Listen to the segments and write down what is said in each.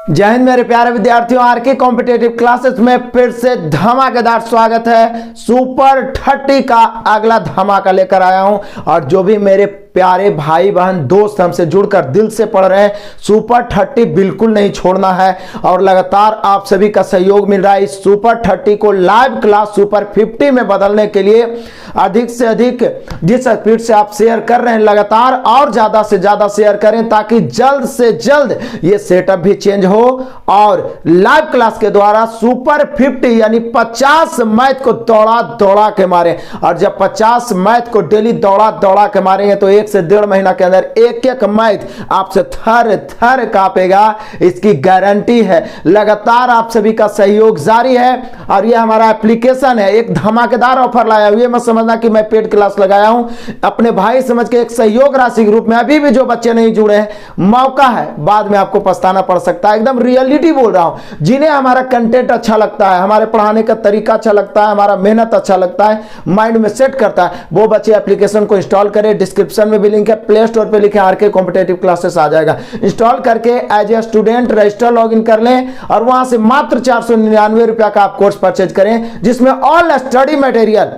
जय हिंद मेरे प्यारे विद्यार्थियों, आरके कॉम्पिटेटिव क्लासेस में फिर से धमाकेदार स्वागत है। सुपर 30 का अगला धमाका लेकर आया हूं और जो भी मेरे प्यारे भाई बहन दोस्त हमसे जुड़कर दिल से पढ़ रहे हैं, सुपर 30 बिल्कुल नहीं छोड़ना है और लगातार आप सभी का सहयोग मिल रहा है। इस सुपर 30 को लाइव क्लास सुपर 50 में बदलने के लिए अधिक से अधिक जिस स्पीड से आप शेयर कर रहे हैं, लगातार और ज्यादा से ज्यादा शेयर करें ताकि जल्द से जल्द ये सेटअप भी चेंज हो और लाइव क्लास के द्वारा सुपर 50 यानी 50 मैथ को दौड़ा दौड़ा के मारे। और जब 50 मैथ को डेली दौड़ा दौड़ा के मारेंगे तो 1 से 1.5 महीना के अंदर एक एक मैथ आपसे थर थर कांपेगा, इसकी गारंटी है। लगातार आप सभी का सहयोग जारी है और ये हमारा एप्लीकेशन है, एक धमाकेदार ऑफर लाया हुआ है। मत समझना कि मैं पेड क्लास लगाया हूं, अपने भाई समझ के एक सहयोग राशि के रूप में। अभी भी जो बच्चे नहीं जुड़े हैं, मौका है, बाद में आपको पछताना पड़ सकता है। एकदम रियलिटी बोल रहा हूं। जिन्हें हमारा कंटेंट अच्छा लगता है, हमारे पढ़ाने का तरीका अच्छा लगता है, हमारा मेहनत अच्छा लगता है, माइंड में सेट करता है, वो बच्चे एप्लीकेशन को इंस्टॉल करें। डिस्क्रिप्शन में भी लिंक है, प्ले स्टोर पे लिखे आरके कॉम्पिटेटिव क्लासेस आ जाएगा। इंस्टॉल करके as a student register login कर लें और वहां से मात्र 499 रुपया का आप कोर्स परचेज करें, जिसमें ऑल स्टडी मटेरियल,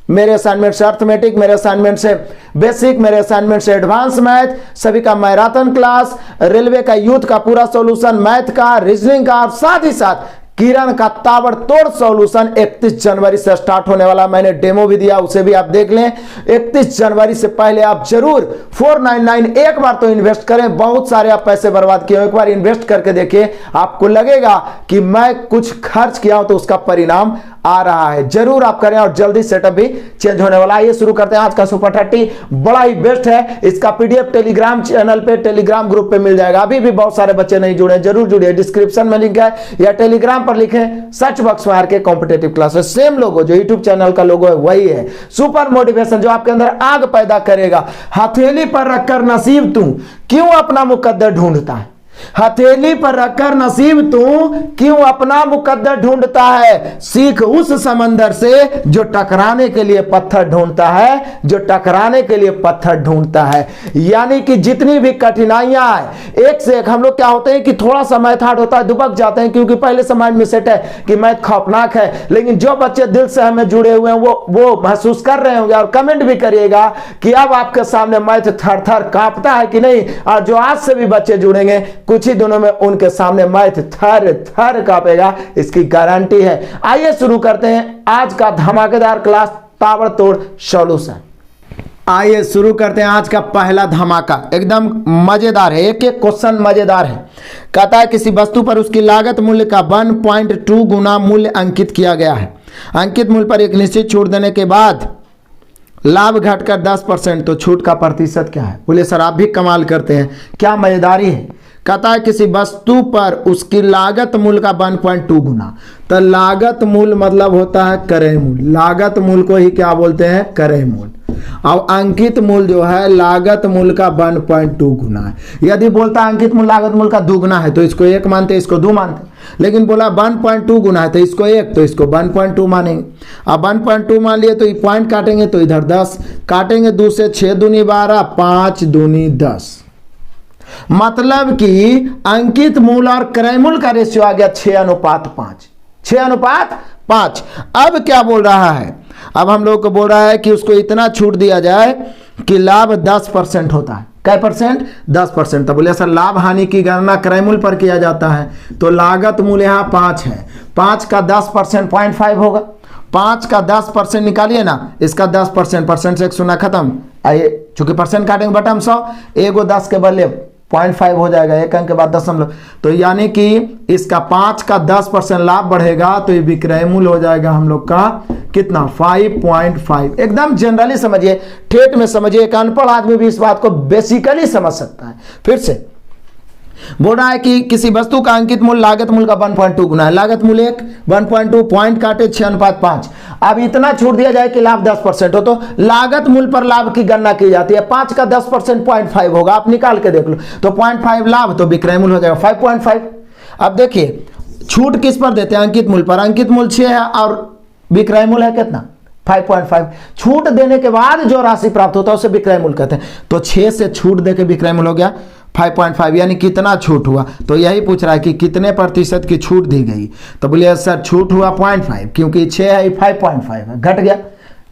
मेरे असाइनमेंट से अर्थमेटिक, मेरे असाइनमेंट से बेसिक, मेरे असाइनमेंट से एडवांस मैथ, सभी का मैराथन क्लास, रेलवे का यूथ का पूरा सॉल्यूशन, मैथ का, रीजनिंग का और साथ ही साथ किरण का ताबड़तोड़ सॉल्यूशन 31 जनवरी से स्टार्ट होने वाला। मैंने डेमो भी दिया, उसे भी आप देख लें। 31 जनवरी से पहले आप जरूर 499 एक बार तो इन्वेस्ट करें। बहुत सारे आप पैसे बर्बाद किए हो, एक बार इन्वेस्ट करके देखिए, आपको लगेगा कि मैं कुछ खर्च किया हूं तो उसका परिणाम आ रहा है। जरूर आप करें और जल्दी सेटअप भी चेंज होने वाला है। आइए शुरू करते हैं आज का सुपर 30। बड़ा ही बेस्ट है, इसका पीडीएफ टेलीग्राम चैनल पे, टेलीग्राम ग्रुप पे मिल जाएगा। अभी भी बहुत सारे बच्चे नहीं जुड़े, जरूर जुड़िए। डिस्क्रिप्शन में लिंक है या टेलीग्राम पर लिखें सर्च बॉक्स में आरके कॉम्पिटेटिव क्लासेस। सेम लोगो जो यूट्यूब चैनल का लोगो है वही है। सुपर मोटिवेशन जो आपके अंदर आग पैदा करेगा। हथेली पर रखकर नसीब तू क्यों अपना मुकद्दर ढूंढता है, हथेली पर रखकर नसीब तू क्यों अपना मुकद्दर ढूंढता है। सीख उस समंदर से जो टकराने के लिए पत्थर ढूंढता है, जो टकराने के लिए पत्थर ढूंढता है। यानी कि जितनी भी कठिनाइयां आए, एक से एक हम लोग क्या होते हैं कि थोड़ा सा मैथ हार्ड होता है, दुबक जाते हैं क्योंकि पहले से माइंड में सेट है कि मैथ खौफनाक है। लेकिन जो बच्चे दिल से हमें जुड़े हुए हैं वो महसूस कर रहे होंगे और कमेंट भी करिएगा कि अब आपके सामने मैथ थर थर कांपता है कि नहीं। और जो आज से भी बच्चे जुड़ेंगे, कुछ ही दिनों में उनके सामने मैथ थर थर कांपेगा, इसकी गारंटी है। आइए शुरू करते हैं आज का धमाकेदार क्लास, ताबड़तोड़ सॉल्यूशन। आइए शुरू करते हैं आज का पहला धमाका। एकदम मजेदार है, एक एक क्वेश्चन मजेदार है। कहता है किसी वस्तु पर उसकी लागत मूल्य का 1.2 गुना मूल्य अंकित किया गया है। अंकित मूल्य पर एक निश्चित छूट देने के बाद लाभ घटकर 10%, तो छूट का प्रतिशत क्या है? बोले सर आप भी कमाल करते हैं, क्या मजेदारी है। कहता है किसी वस्तु पर उसकी लागत मूल्य का 1.2 गुना, तो लागत मूल्य मतलब होता है क्रय मूल्य। लागत मूल्य को ही क्या बोलते हैं? क्रय मूल्य। अब अंकित मूल्य जो है लागत मूल्य का 1.2 गुना है। यदि बोलता है अंकित मूल्य लागत मूल्य का 2 गुना है तो इसको 1 मानते, इसको 2 मानते। लेकिन बोला 1.2 गुना है तो इसको 1, तो इसको 1.2 मानेंगे। अब 1.2 मान लिए तो ये पॉइंट काटेंगे तो इधर 10 काटेंगे, 2 से 6 दूनी 12, 5 दूनी 10। मतलब कि अंकित मूल्य और क्रय मूल्य का रेशियो आ गया 6:5। 6:5। अब क्या बोल रहा है? अब हम लोग को बोल रहा है कि उसको इतना छूट दिया जाए कि लाभ 10% होता है। क्या परसेंट? 10%। तो बोले सर लाभ हानि की गणना क्रय मूल्य पर किया जाता है, तो लागत मूल्य यहाँ 5 है, 5 का 10% 0.5 होगा। 5 का 10% निकालिए ना, इसका 10%, परसेंट से एक शून्य खत्म। आइए चूंकि परसेंट काटेंगे बटम 100, एगो 10 के बदले 0.5 हो जाएगा, एक अंक के बाद दशमलव। तो यानी कि इसका 5 का 10% लाभ बढ़ेगा तो ये विक्रय मूल्य हो जाएगा हम लोग का कितना? 5.5। एकदम जनरली समझिए, ठेठ में समझिए, एक अनपढ़ आदमी भी इस बात को बेसिकली समझ सकता है। फिर से बोल रहा है कि किसी वस्तु का अंकित मूल्य लागत मूल्य का 1.2 गुना है। लागत मूल्य 1.2, पॉइंट काटे 6:5। अब इतना छूट दिया जाए कि लाभ 10% हो, तो लागत मूल्य पर लाभ की गणना की जाती है। 5 का 10% 0.5 होगा, आप निकाल के देख लो। तो 0.5 लाभ, तो विक्रय मूल्य हो जाएगा 5.5। अब देखिए छूट किस पर देते हैं? अंकित मूल्य पर। अंकित मूल्य 6 है और विक्रय मूल्य है कितना? 5.5। छूट देने के बाद जो राशि प्राप्त होता है उसे विक्रय मूल्य कहते हैं। तो 6 से छूट देके विक्रय मूल्य हो गया 5.5 यानी कितना छूट हुआ, तो यही पूछ रहा है कि कितने प्रतिशत की छूट दी गई। तो बोलिए सर छूट हुआ 0.5, क्योंकि 6 है 5.5 है, घट गया,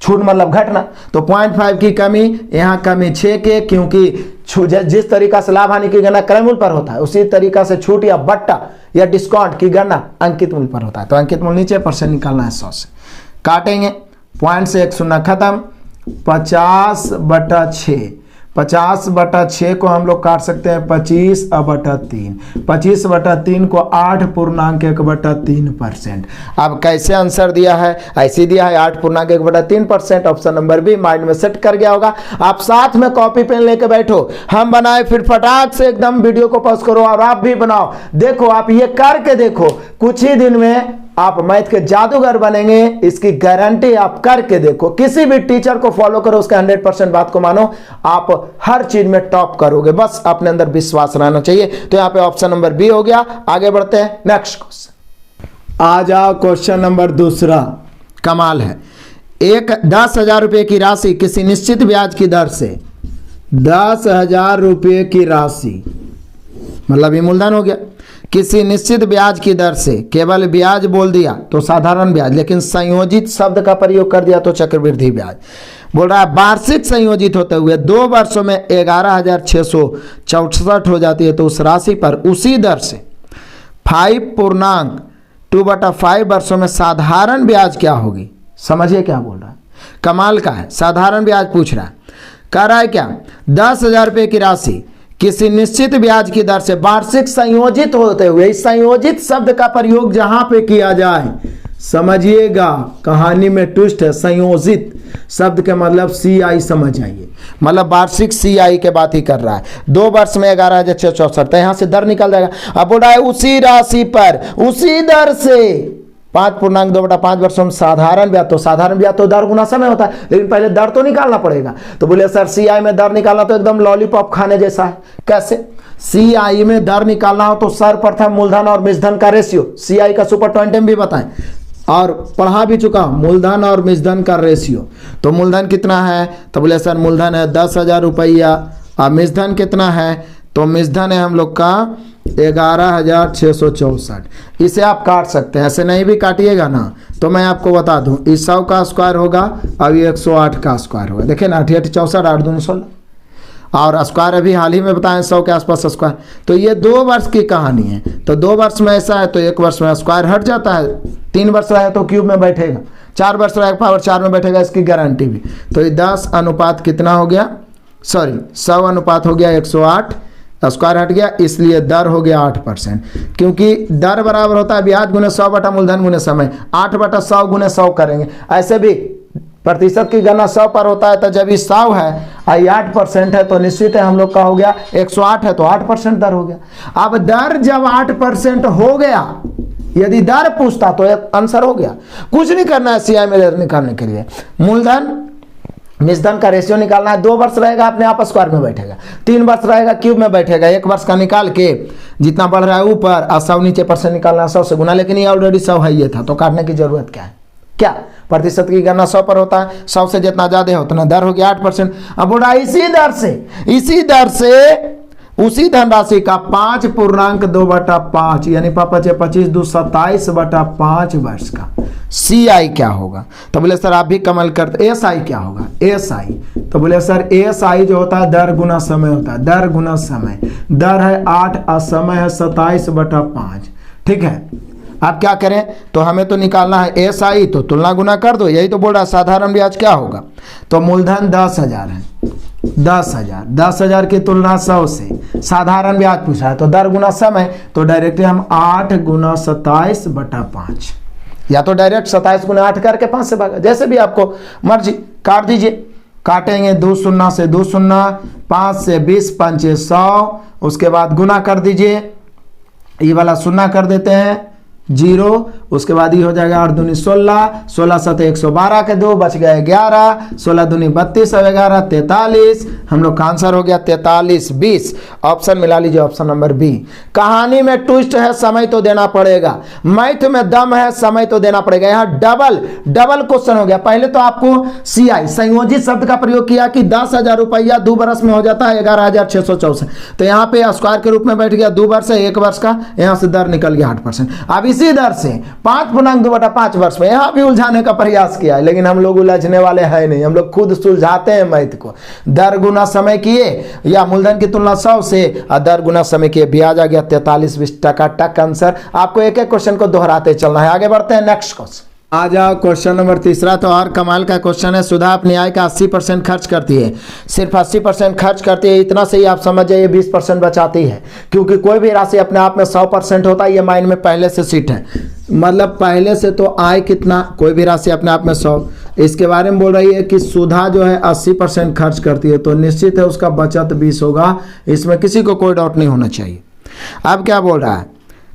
छूट मतलब घटना। तो 0.5 की कमी, यहाँ कमी 6 के, क्योंकि जिस तरीका से लाभ हानि की गणना क्रय मूल्य पर होता है उसी तरीका से छूट या बट्टा या डिस्काउंट की गणना अंकित मूल्य पर होता है। तो अंकित मूल्य नीचे परसेंट निकालना है 100 से, काटेंगे पॉइंट से 1 शून्य खत्म, 50/6, 50/6 को हम लोग काट सकते हैं 25/3, 25/3 को 8.1/3%। अब कैसे आंसर दिया है, ऐसे दिया है 8.1/3%। ऑप्शन नंबर बी माइंड में सेट कर गया होगा। आप साथ में कॉपी पेन लेके बैठो, हम बनाए, फिर फटाक से एकदम वीडियो को पॉज करो और आप भी बनाओ। देखो आप ये करके देखो, कुछ ही दिन में आप मैथ के जादूगर बनेंगे, इसकी गारंटी आप करके देखो। किसी भी टीचर को फॉलो करो, उसका 100% बात को मानो, आप हर चीज में टॉप करोगे, बस अपने अंदर विश्वास रहना चाहिए। तो यहां पे ऑप्शन नंबर बी हो गया। आगे बढ़ते हैं नेक्स्ट क्वेश्चन। आ जाओ क्वेश्चन नंबर दूसरा, कमाल है। 10,000 रुपए की राशि किसी निश्चित ब्याज की दर से, 10,000 रुपए की राशि मतलब ये मूलधन हो गया, किसी निश्चित ब्याज की दर से, केवल ब्याज बोल दिया तो साधारण ब्याज, लेकिन संयोजित शब्द का प्रयोग कर दिया तो चक्रवृद्धि ब्याज। बोल रहा है वार्षिक संयोजित होते हुए 2 वर्षों में 11,664 हो जाती है, तो उस राशि पर उसी दर से 5.2/5 वर्षों में साधारण ब्याज क्या होगी। समझिए क्या बोल रहा है, कमाल का है। साधारण ब्याज पूछ रहा है, कह रहा है क्या 10,000 रुपये की राशि किसी निश्चित ब्याज की दर से वार्षिक संयोजित होते हुए, इस संयोजित शब्द का प्रयोग जहां पे किया जाए, समझिएगा कहानी में ट्विस्ट है। संयोजित शब्द के मतलब CI समझ आइए, मतलब वार्षिक CI के बात ही कर रहा है। 2 वर्ष में 11,664, तो यहां से दर निकल जाएगा। अब बोल रहा है उसी राशि पर उसी दर से 5.2/5 वर्षों में साधारण ब्याज, तो साधारण ब्याज तो दर गुना समय होता है, लेकिन पहले दर तो निकालना पड़ेगा। तो बोले सर CI में दर निकालना तो एकदम लॉलीपॉप खाने जैसा है। कैसे? CI में दर निकालना हो तो सर्वप्रथम मूलधन और मिश्रधन का रेशियो, CI का सुपर 20 भी बताएं और पढ़ा भी चुका, मूलधन और मिश्रधन का रेशियो। तो मूलधन कितना है, तो बोले सर मूलधन है 10,000 रुपया, और मिश्रधन कितना है, तो मिश्रधन है हम लोग का 11,664। इसे आप काट सकते हैं, ऐसे नहीं भी काटिएगा ना तो मैं आपको बता दूं, इस 100 का स्क्वायर होगा और ये 108 का स्क्वायर होगा। देखिए ना 8 8 64, 8 2 16, और स्क्वायर अभी हाल ही में बताएं 100 के आसपास स्क्वायर। तो ये 2 वर्ष की कहानी है। तो 2 वर्ष में ऐसा है तो 1 वर्ष में स्क्वायर हट जाता है, 3 वर्ष रहे तो क्यूब में बैठेगा, 4 वर्ष रहेगा पावर 4 में बैठेगा, इसकी गारंटी भी। तो ये 10 अनुपात कितना हो गया, सॉरी 100 अनुपात हो गया 108, स्क्वायर हट गया, इसलिए दर हो गया 8%। क्योंकि दर बराबर होता है ब्याज गुने 100 बटा मूलधन गुने समय, 8/100 गुने 100 करेंगे। ऐसे भी प्रतिशत की गणना 100 पर होता है, तो जब ये 100 है और 8% है तो निश्चित है हम लोग का हो गया 108 है तो 8% दर हो गया। अब दर जब 8% हो गया, यदि दर पूछता तो आंसर हो गया। कुछ नहीं करना है CI में दर निकालने के लिए, मूलधन मिश्रधन का रेशियो निकालना है। 2 वर्ष रहेगा अपने आप स्क्वायर में बैठेगा, 3 वर्ष रहेगा क्यूब में बैठेगा, 1 वर्ष का निकाल के जितना बढ़ रहा है ऊपर और 100 नीचे परसेंट निकालना 100 से गुना, लेकिन ये ऑलरेडी 100 है ये था तो काटने की जरूरत क्या है। क्या प्रतिशत की गणना 100 पर होता है, 100 से जितना ज्यादा हो उतना दर हो गया 8%। अब बोला इसी दर से उसी धनराशि का 5.2/5 यानी पापा 25 2 27/5 वर्ष का CI क्या होगा। तो बोले सर आप भी कमल करते, SI क्या होगा, SI। तो बोले सर SI जो होता है दर गुना समय होता है, दर गुना समय, दर है 8 और समय है 27/5। ठीक है, आप क्या करें, तो हमें तो निकालना है SI, तो तुलना गुना कर दो, यही तो बोल रहा है साधारण ब्याज क्या होगा। तो मूलधन 10,000 है, 10,000 की तुलना 100 से, साधारण ब्याज पूछा है तो दर गुना समय, तो डायरेक्टली हम 8 गुना 27/5, या तो डायरेक्ट 27 गुना 8 करके 5 से भागा, जैसे भी आपको मर्जी काट दीजिए। काटेंगे 2 शून्य से 2 शून्य, 5 से 20 5 100, उसके बाद गुना कर दीजिए, ये वाला शून्य कर देते हैं, जीरो, उसके बाद ये हो जाएगा 8 दूनी 16, 16 7 112 के 2 बच गए 11, 16 दूनी 32 और 11 43। हम लोग का आंसर हो गया 43 20। ऑप्शन मिला लीजिए, ऑप्शन नंबर बी। कहानी में ट्विस्ट है, समय तो देना पड़ेगा। मैथ में दम है, समय तो देना पड़ेगा। यहाँ डबल क्वेश्चन हो गया। पहले तो आपको CI संयोजित शब्द का प्रयोग किया कि 10,000 रुपया 2 वर्ष में हो जाता है 11,664। तो यहाँ पे स्क्वायर के रूप में बैठ गया 2 वर्ष है 1 वर्ष का, यहाँ से दर निकल गया 8%। अब इसी दर से 5/2/5 वर्ष में यहाँ भी उलझाने का प्रयास किया है, लेकिन हम लोग उलझने वाले हैं नहीं, हम लोग खुद सुलझाते हैं मैथ को। दर गुना समय किए या मूलधन की तुलना 100 से दर गुना समय किए, ब्याज आ गया 43 20 टक आंसर। आपको एक एक क्वेश्चन को दोहराते चलना है। आगे बढ़ते हैं नेक्स्ट क्वेश्चन। आ जाओ क्वेश्चन नंबर तीसरा। तो और कमाल का क्वेश्चन है। सुधा अपनी आय का 80% खर्च करती है, सिर्फ 80% खर्च करती है। इतना से ही आप समझ जाइए 20% बचाती है, क्योंकि कोई भी राशि अपने आप में 100% होता है। ये माइंड में पहले से सीट है, मतलब पहले से तो आय कितना, कोई भी राशि अपने आप में 100, इसके बारे में बोल रही है कि सुधा जो है 80% खर्च करती है, तो निश्चित है उसका बचत 20 होगा। इसमें किसी को कोई डाउट नहीं होना चाहिए। अब क्या बोल रहा है,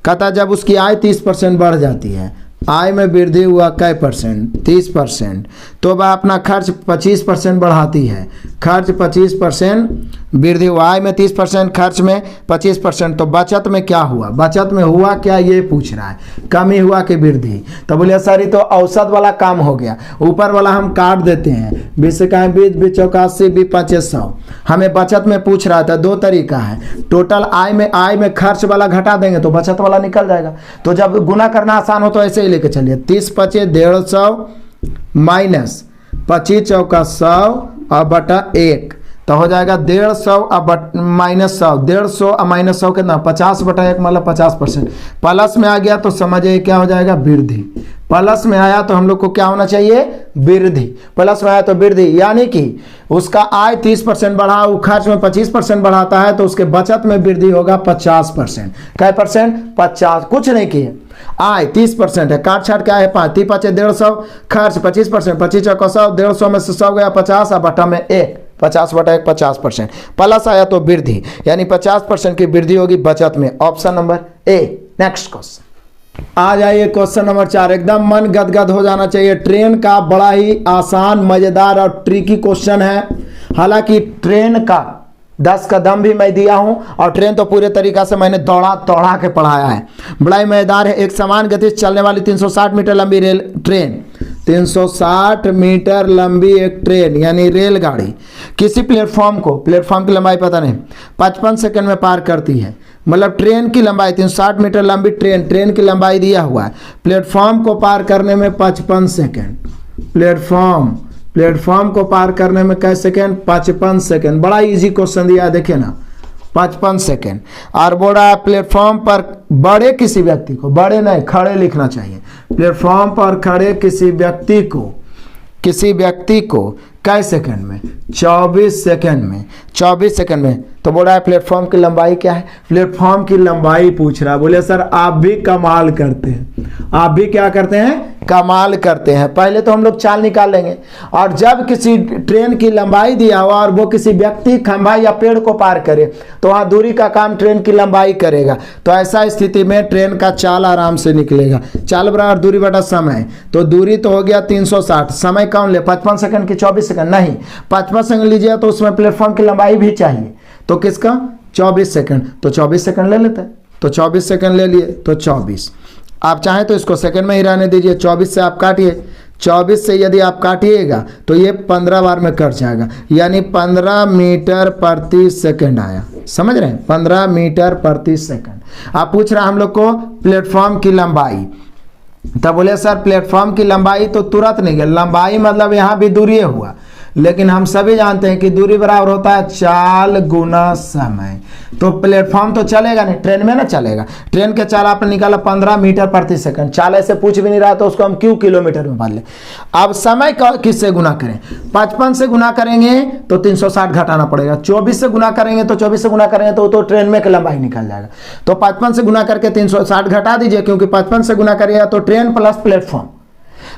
कहता जब उसकी आय 30% बढ़ जाती है, आय में वृद्धि हुआ कै परसेंट 30%, तो वह अपना खर्च 25% बढ़ाती है। खर्च 25% वृद्धि हुआ, आय में 30%, खर्च में 25%, तो बचत में क्या हुआ, बचत में हुआ क्या ये पूछ रहा है, कमी हुआ कि वृद्धि। तो बोले सर ये तो औसत वाला काम हो गया, ऊपर वाला हम काट देते हैं, 20 का 20 20 84 20 2500। हमें बचत में पूछ रहा था, दो तरीका है, टोटल आय में खर्च वाला घटा देंगे तो बचत वाला निकल जाएगा। तो जब गुना करना आसान हो तो ऐसे ही लेके चलिए, 30 25 150 माइनस 25 चौका 100 और बटा 1, तो हो जाएगा 150 और माइनस 100, 150 और माइनस 100 कितना 50/1 मतलब 50%। प्लस में आ गया तो समझिए क्या हो जाएगा वृद्धि। प्लस में आया तो हम लोग को क्या होना चाहिए, वृद्धि। प्लस में आया तो वृद्धि, यानी कि उसका आय 30% बढ़ा, वो खर्च में 25% बढ़ाता है, तो उसके बचत में वृद्धि होगा 50%। क्या परसेंट 50, कुछ नहीं किए। आय 30% है, काट छाट क्या है 5 5 150, खर्च 25%, 25 चौका 100, 150 में से 100 गया 50 और बटा में 1, 50/1 50%। प्लस आया तो वृद्धि, यानी 50% की वृद्धि होगी बचत में। Option number A. Next question आ जाइए, क्वेश्चन नंबर 4। एकदम मन गदगद हो जाना चाहिए। ट्रेन का बड़ा ही आसान, मजेदार और ट्रिकी क्वेश्चन है। हालांकि ट्रेन का 10 कदम भी मैं दिया हूं, और ट्रेन तो पूरे तरीका से मैंने दौड़ा के पढ़ाया है। बड़ा ही मजेदार है। एक समान गति से चलने वाली 360 मीटर लंबी ट्रेन, 360 मीटर लंबी एक ट्रेन यानी रेलगाड़ी किसी प्लेटफॉर्म की लंबाई पता नहीं 55 सेकंड में पार करती है। मतलब ट्रेन की लंबाई 360 मीटर लंबी ट्रेन की लंबाई दिया हुआ है, प्लेटफॉर्म को पार करने में 55 सेकंड। प्लेटफॉर्म को पार करने में कैसे सेकंड, 55 सेकंड। बड़ा इजी क्वेश्चन दिया है, देखिए ना 55 सेकंड। और बोल रहा है प्लेटफॉर्म पर बड़े किसी व्यक्ति को, बड़े नहीं खड़े लिखना चाहिए, प्लेटफॉर्म पर खड़े किसी व्यक्ति को कै सेकंड में, 24 सेकंड में। 24 सेकंड में। तो बोल रहा है प्लेटफॉर्म की लंबाई क्या है, प्लेटफॉर्म की लंबाई पूछ रहा है। बोले सर आप भी कमाल करते हैं, आप भी क्या करते हैं, कमाल करते हैं। पहले तो हम लोग चाल निकाल लेंगे, और जब किसी ट्रेन की लंबाई दिया हुआ और वो किसी व्यक्ति, खंभा या पेड़ को पार करे, तो वहाँ दूरी का काम ट्रेन की लंबाई करेगा। तो ऐसा स्थिति में ट्रेन का चाल आराम से निकलेगा। चाल बराबर दूरी बटा समय, तो दूरी तो हो गया 360। समय कौन ले, 55 सेकंड की 24 सेकंड नहीं, 55 सेकंड लीजिए तो उसमें प्लेटफॉर्म की लंबाई भी चाहिए, तो किसका 24 सेकंड, तो 24 सेकंड ले लेते हैं। तो 24 सेकंड ले लिए तो 24, आप चाहें तो इसको सेकंड में ही रहने दीजिए। 24 से आप काटिए, 24 से यदि आप काटिएगा तो ये 15 बार में कट जाएगा, यानी 15 मीटर प्रति सेकंड आया। समझ रहे हैं, 15 मीटर प्रति सेकंड। आप पूछ रहे हैं हम लोग को प्लेटफॉर्म की लंबाई, तब बोले सर प्लेटफॉर्म की लंबाई तो तुरंत नहीं गया, लंबाई मतलब यहाँ भी दूरी हुआ, लेकिन हम सभी जानते हैं कि दूरी बराबर होता है चाल गुना समय। तो प्लेटफॉर्म तो चलेगा नहीं, ट्रेन में ना चलेगा। ट्रेन के चाल आपने निकाला 15 मीटर प्रति सेकंड, चाल ऐसे पूछ भी नहीं रहा तो उसको हम क्यों किलोमीटर में बदले। अब समय का किससे गुना करें, 55 से गुना करेंगे तो 360 घटाना पड़ेगा, 24 से गुना करेंगे तो 24 से गुना करेंगे तो ट्रेन में की लंबाई निकल जाएगा। तो 55 से गुना करके 360 घटा दीजिए, क्योंकि 55 से गुना करिएगा तो ट्रेन प्लस प्लेटफॉर्म।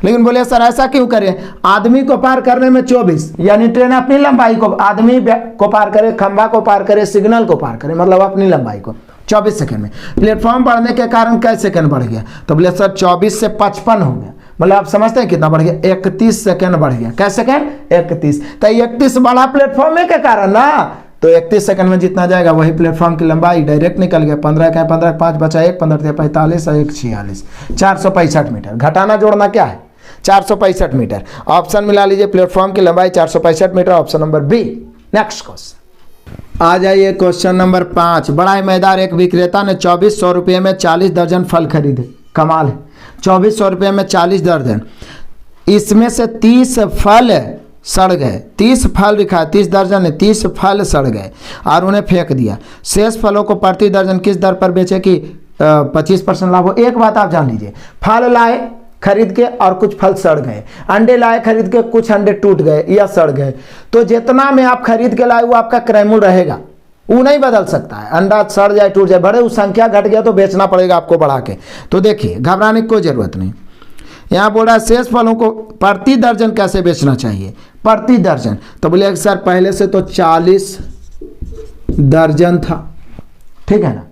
लेकिन बोले सर ऐसा क्यों करें, आदमी को पार करने में 24, यानी ट्रेन अपनी लंबाई को, आदमी को पार करे, खंभा को पार करे, सिग्नल को पार करे, मतलब अपनी लंबाई को, 24 सेकंड में। प्लेटफॉर्म बढ़ने के कारण कै सेकंड बढ़ गया? तो बोले सर 24 से 55 हो गया, मतलब आप समझते हैं कितना बढ़ गया? 31 सेकंड बढ़ गया। कै सेकंड? 31। तो 31 बढ़ा प्लेटफॉर्म के कारण ना, तो 31 सेकंड में जितना जाएगा वही प्लेटफॉर्म की लंबाई डायरेक्ट निकल गया। 15 का 15, 5 बचा 1, 15 45 और 1 46, 465 मीटर। घटाना जोड़ना क्या है? 465 मीटर। ऑप्शन मिला लीजिए, प्लेटफॉर्म की लंबाई 465 metre, option number B. Next question आ जाइए, क्वेश्चन नंबर 5। बड़ा ईमानदार एक विक्रेता ने 2400 रुपये में 40 दर्जन फल खरीदे। कमाल है, 2400 रुपये में 40 दर्जन, इसमें से 30 फल सड़ गए। 30 फल लिखा है, 30 दर्जन है, 30 फल सड़ गए और उन्हें फेंक दिया। शेष फलों को प्रति दर्जन किस दर पर बेचे कि 25% लाभ हो? एक बात आप जान लीजिए, फल लाए खरीद के और कुछ फल सड़ गए, अंडे लाए खरीद के कुछ अंडे टूट गए या सड़ गए, तो जितना में आप खरीद के लाए वो आपका क्रयमूल रहेगा, वो नहीं बदल सकता है। अंडा सड़ जाए टूट जाए, बड़े उस संख्या घट गया तो बेचना पड़ेगा आपको बढ़ा के। तो देखिए घबराने की कोई जरूरत नहीं। यहाँ बोल रहा है शेष फलों को प्रति दर्जन कैसे बेचना चाहिए? प्रति दर्जन तो बोले सर पहले से तो 40 दर्जन था, ठीक है ना।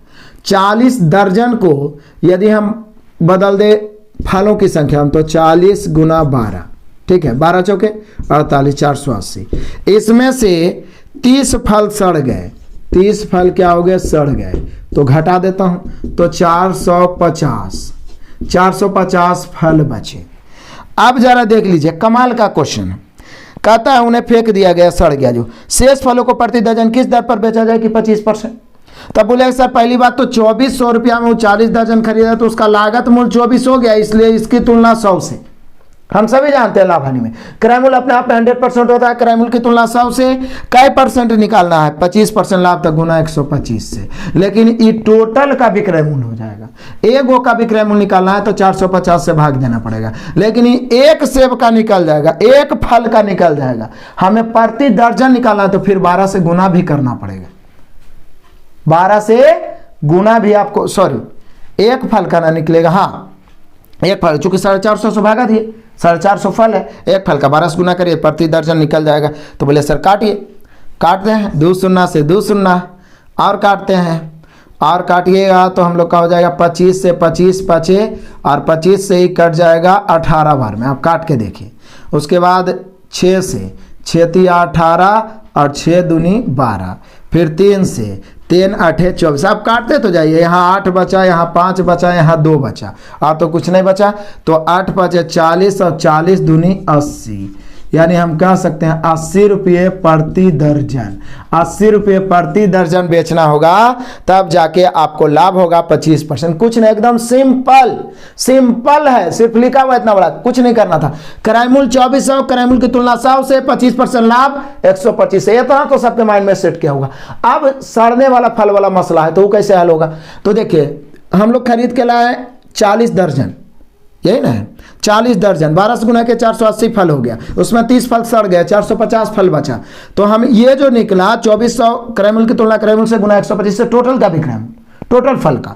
40 दर्जन को यदि हम बदल दे फलों की संख्या हम, तो 40 गुना 12, ठीक है, 12 चौके 48, 480। इसमें से 30 फल सड़ गए, 30 फल क्या हो गए? सड़ गए। तो घटा देता हूं, तो 450 फल बचे। अब जरा देख लीजिए, कमाल का क्वेश्चन कहता है उन्हें फेंक दिया गया, सड़ गया। जो शेष फलों को प्रति दर्जन किस दर पर बेचा जाए कि 25%? तब बोले सर पहली बात तो 2400 रुपया में वो 40 दर्जन खरीदा तो उसका लागत मूल्य 24 हो गया, इसलिए इसकी तुलना 100 से। हम सभी जानते हैं लाभ हानि में क्रयमूल्य अपने आप में 100% होता है, क्रयमूल्य की तुलना 100 से कै परसेंट निकालना है? 25% लाभ तक गुना 125 से, लेकिन ये टोटल का भी क्रयमूल्य हो जाएगा। एक का भी क्रयमूल्य निकालना है तो 450 से भाग देना पड़ेगा, लेकिन एक सेब का निकल जाएगा, एक फल का निकल जाएगा। हमें प्रति दर्जन निकालना है तो फिर 12 से गुना भी करना पड़ेगा, 12 से गुना भी आपको, सॉरी एक फल का ना निकलेगा, हाँ एक फल, चूंकि 450 से भागा दिए, 450 फल है, एक फल का 12 से गुना करिए, प्रति दर्जन निकल जाएगा। तो बोले सर काटिए, काटते हैं 2 शून्य से 2 शून्य और काटते हैं, और काटिएगा तो हम लोग का हो जाएगा 25 से 25 बचे, और 25 से ही कट जाएगा 18 बार में। आप काट के देखिए। उसके बाद 6 से 6 तिया 18 और 6 दूनी 12, फिर 3 से 3 8 24। आप काटते तो जाइए, यहाँ 8 बचा, यहाँ 5 बचा, यहाँ 2 बचा, और तो कुछ नहीं बचा, तो 8 बचे 40 और 40 दूनी 80, यानी हम कह सकते हैं 80 रुपये प्रति दर्जन। 80 रुपये प्रति दर्जन बेचना होगा, तब जाके आपको लाभ होगा 25%। कुछ नहीं, एकदम सिंपल सिंपल है, सिर्फ लिखा हुआ इतना बड़ा, कुछ नहीं करना था। क्रयमूल्य 2400, क्रयमूल्य की तुलना 100 से, 25% लाभ 125 से, इतना तो सबके माइंड में सेट किया होगा। अब सड़ने वाला फल वाला मसला है, तो वो कैसे हल होगा? तो देखिए हम लोग खरीद के लाए 40 दर्जन, यही ना है, 40 दर्जन, 12 से गुना के 480 फल हो गया, उसमें 30 फल सड़ गए, 450 फल बचा। तो हम ये जो निकला 2400 क्रयमूल्य की तुलना क्रयमूल्य से गुना 125 से, टोटल का भी क्रयमूल्य, टोटल फल का,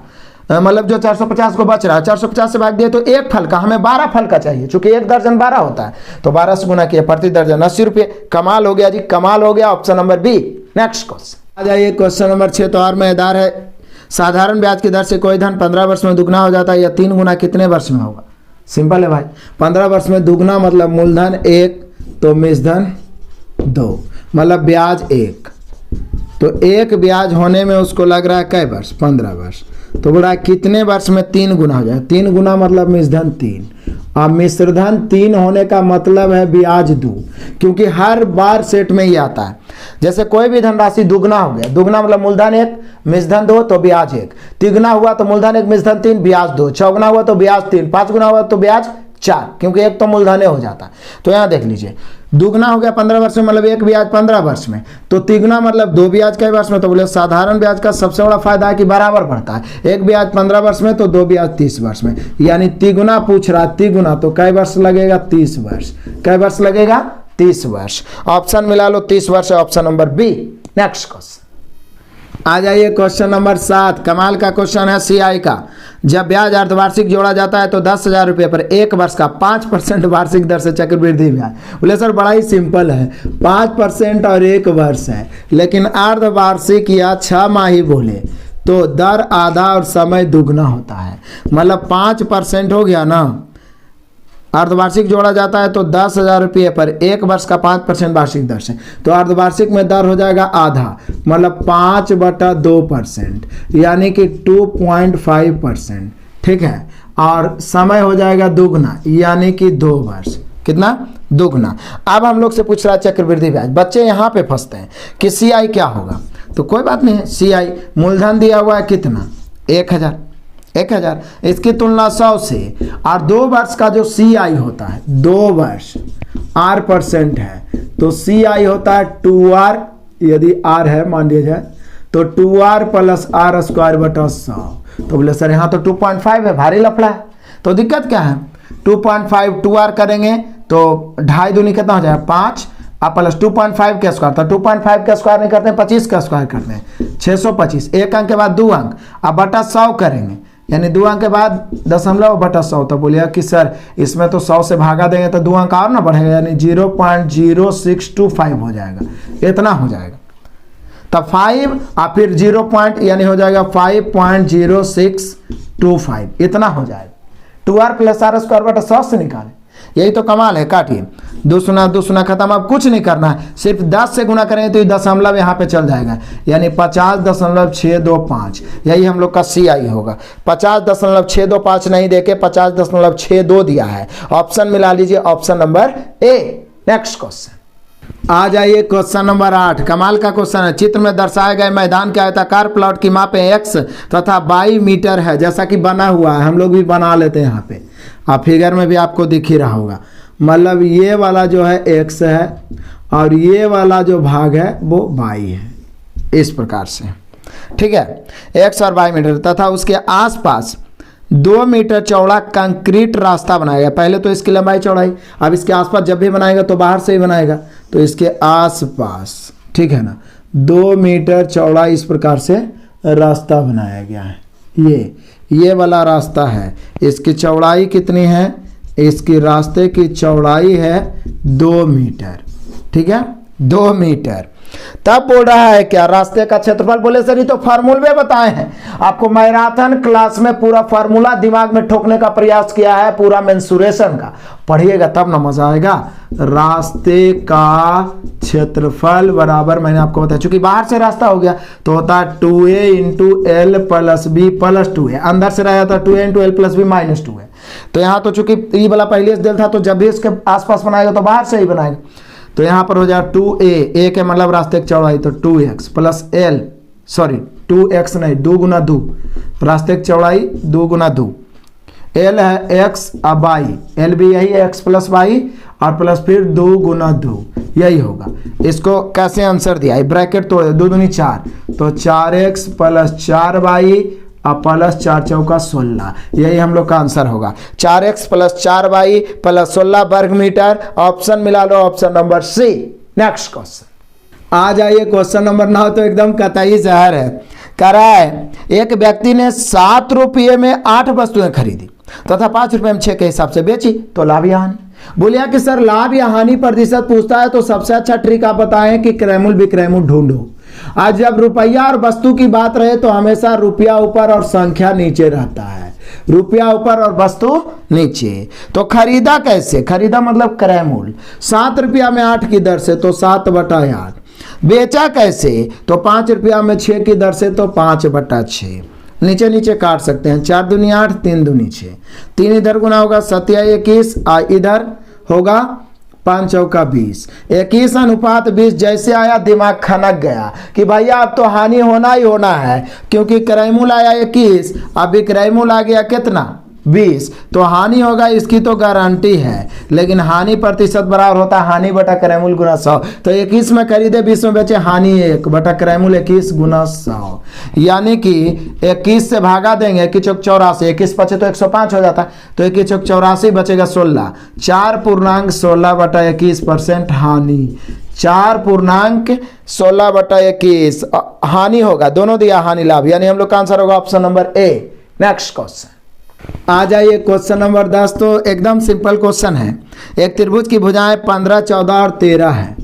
मतलब जो 450 को बच रहा है, 450 से भाग दिए तो एक फल का, हमें 12 फल का चाहिए, चूंकि एक दर्जन 12 होता है, तो 12 से गुना किया, प्रति दर्जन 80 रुपये। कमाल हो गया जी, कमाल हो गया, option number B. Next question आ जाइए, क्वेश्चन नंबर 6 तो और मजेदार है। साधारण ब्याज की दर से कोई धन 15 वर्ष में दुगना हो जाता है, या 3 गुना कितने वर्ष में होगा? सिंपल है भाई, 15 वर्ष में दुगना मतलब मूलधन 1 तो मिश्रधन 2, मतलब ब्याज 1, तो 1 ब्याज होने में उसको लग रहा है कै वर्ष? 15 वर्ष। तो बोला कितने वर्ष में 3 गुना हो जाए? 3 गुना मतलब मिश्रधन 3, और मिश्रधन 3 होने का मतलब है ब्याज 2, क्योंकि हर बार सेट में ही आता है। जैसे कोई भी धनराशि दुगना हो गया, दुगना मतलब मूलधन 1 मिश्रधन 2 तो ब्याज 1, तिगुना हुआ तो मूलधन 1 मिश्रधन 3 ब्याज 2, चौगुना हुआ तो ब्याज 3, 5 गुना हुआ तो ब्याज 4, क्योंकि एक तो मूलधन हो जाता है। तो यहाँ देख लीजिए, दुगना हो गया 15 वर्ष में, मतलब 1 ब्याज 15 वर्ष में, तो तिगुना मतलब 2 ब्याज कई वर्ष में? तो बोले साधारण ब्याज का सबसे बड़ा फायदा है कि बराबर बढ़ता है, 1 ब्याज 15 वर्ष में तो 2 ब्याज 30 वर्ष में, यानी तिगुना पूछ रहा, तिगुना तो कई वर्ष लगेगा? 30 वर्ष। कई वर्ष लगेगा? 30 वर्ष। ऑप्शन मिला लो 30 वर्ष, option number B. Next question आ जाइए, क्वेश्चन नंबर 7। कमाल का क्वेश्चन है सीआई का। जब ब्याज अर्धवार्षिक जोड़ा जाता है तो 10,000 रुपये पर 1 वर्ष का 5% वार्षिक दर से चक्रवृद्धि ब्याज। बोले सर बड़ा ही सिंपल है, 5% और 1 वर्ष है, लेकिन अर्धवार्षिक या 6 माही बोले तो दर आधा और समय दुगना होता है। मतलब 5% हो गया ना, अर्धवार्षिक जोड़ा जाता है तो 10,000 रुपये पर 1 वर्ष का 5% वार्षिक दर से, तो अर्धवार्षिक में दर हो जाएगा आधा, मतलब 5/2%, यानी कि 2.5%। ठीक है, और समय हो जाएगा दुगना, यानी कि 2 वर्ष। कितना? दुगना। अब हम लोग से पूछ रहा है चक्रवृद्धि ब्याज। बच्चे यहाँ पे फंसते हैं कि CI क्या होगा, तो कोई बात नहीं है। CI मूलधन दिया हुआ है कितना? 1,000। इसकी तुलना 100 से, और 2 वर्ष का जो CI होता है, 2 वर्ष R% है, तो CI होता है 2R, यदि R है मान लिया जाए, तो 2R + R² तो बोले सर यहाँ तो 2.5 है, भारी लफड़ा है, तो दिक्कत क्या है? 2.5 2R करेंगे तो 2.5 दूनी कितना हो जाएगा? 5 आप प्लस 2.5 का स्क्वायर, तो 2.5 का स्क्वायर नहीं करते हैं, 25 का स्क्वायर करते हैं, 625। 1 अंक के बाद 2 अंक, अब बटा 100 करेंगे, यानी 2 अंक के बाद 0.100। तो बोलिए कि सर इसमें तो 100 से भागा देंगे तो 2 अंक और ना बढ़ेगा, यानी 0.0625 हो जाएगा, इतना हो जाएगा। तब 5 और फिर 0 पॉइंट, यानी हो जाएगा 5.0625, इतना हो जाएगा। 2R + R² बटा 100 से निकालें, यही तो कमाल है। काटिए, 2 सुना खत्म, अब कुछ नहीं करना है, सिर्फ 10 से गुना करेंगे तो ये दशमलव यहाँ पे चल जाएगा, यानी 50.625, यही हम लोग का CI होगा। 50.625 नहीं देके 50.62 दिया है। ऑप्शन मिला लीजिए, option number A। Next question आ जाइए, क्वेश्चन नंबर 8। कमाल का क्वेश्चन है। चित्र में दर्शाए गए मैदान के आयताकार प्लॉट की मापें x तथा y मीटर है, जैसा कि बना हुआ है, हम लोग भी बना लेते हैं यहाँ पे, आप फिगर में भी आपको दिख ही रहा होगा। मतलब ये वाला जो है x है और ये वाला जो भाग है वो y है, इस प्रकार से। ठीक है, x और y मीटर तथा उसके आसपास 2 मीटर चौड़ा कंक्रीट रास्ता बनाएगा। पहले तो इसकी लंबाई चौड़ाई, अब इसके आसपास जब भी बनाएगा तो बाहर से ही बनाएगा, तो इसके आसपास, ठीक है ना, 2 मीटर चौड़ा इस प्रकार से रास्ता बनाया गया है। ये वाला रास्ता है, इसकी चौड़ाई कितनी है? इसकी रास्ते की चौड़ाई है 2 मीटर। ठीक है, 2 मीटर। तब बोल रहा है क्या? रास्ते का क्षेत्रफल। बोले सर ये तो फार्मूले बताए हैं, आपको मैराथन क्लास में पूरा फार्मूला दिमाग में ठोकने का प्रयास किया है, पूरा मेंसुरेशन का। पढ़िएगा तब ना मजा आएगा। रास्ते का क्षेत्रफल बराबर, मैंने आपको बताया, चूंकि बाहर से रास्ता हो गया तो होता है 2a × l + b + 2a, अंदर से रह जाता है 2a × l + b - 2a। तो यहाँ तो चूंकि ये वाला पहले से दिल था, तो जब भी इसके आसपास बनाएगा तो बाहर से ही बनाएगा, तो यहाँ पर हो जाएगा 2a के मतलब रास्ते की चौड़ाई, तो 2x + l, सॉरी 2x नहीं, 2 × 2, रास्ते की चौड़ाई 2 × 2, l है x और y, l भी यही है x + y और प्लस फिर 2 × 2, यही होगा। इसको कैसे आंसर दिया है? ब्रैकेट तोड़ 2 दूनी 4, तो 4x + 4y और प्लस 4 चौका 16, यही हम लोग का आंसर होगा। 4x + 4y + 16 वर्ग मीटर। ऑप्शन मिला लो, option number C। Next question आ जाइए, क्वेश्चन नंबर 9 तो एकदम कतई जहर है। कह रहा है एक व्यक्ति ने 7 रुपये में 8 वस्तुएं खरीदी तथा 5 रुपये में 6 के हिसाब से बेची, तो लाभ या हानि। बोलिए कि सर लाभ या हानि प्रतिशत पूछता है तो सबसे अच्छा ट्रिक आप बताएं कि क्रयमूल विक्रयमूल ढूंढो। आज जब रुपया और वस्तु की बात रहे तो हमेशा रुपया ऊपर और संख्या नीचे रहता है, रुपया ऊपर और वस्तु नीचे। तो खरीदा कैसे? खरीदा मतलब क्रयमूल, 7 रुपया में 8 की दर से, तो 7/8। बेचा कैसे? तो 5 रुपया में 6 की दर से, तो 5/6। नीचे नीचे काट सकते हैं, 4 दूनी 8, 3 दूनी 6, 3 इधर गुना होगा 7 या 21, इधर होगा 5 चौका 20, 21:20। जैसे आया दिमाग खनक गया कि भैया अब तो हानि होना ही होना है, क्योंकि क्रयमूल आया 21, अब विक्रयमूल आ गया कितना? 20, तो हानि होगा, इसकी तो गारंटी है। लेकिन हानि प्रतिशत बराबर होता है हानि बटा क्रयमूल गुना 100। तो 21 में खरीदे 20 में बेचे, हानि 1 बटा क्रयमूल 21 गुना 100, यानी कि 21 से भागा देंगे, 21 चौक 84, 21 बचे तो 105 हो जाता है, तो 21 चौक 84 बचेगा 16, 4.16/21% हानि, 4.16/21 हानि होगा। दोनों दिया हानि लाभ, यानी हम लोग का आंसर होगा option number A। Next question आ जाइए, क्वेश्चन नंबर 10 तो एकदम सिंपल क्वेश्चन है। एक त्रिभुज की भुजाएं 15, 14 और 13 है।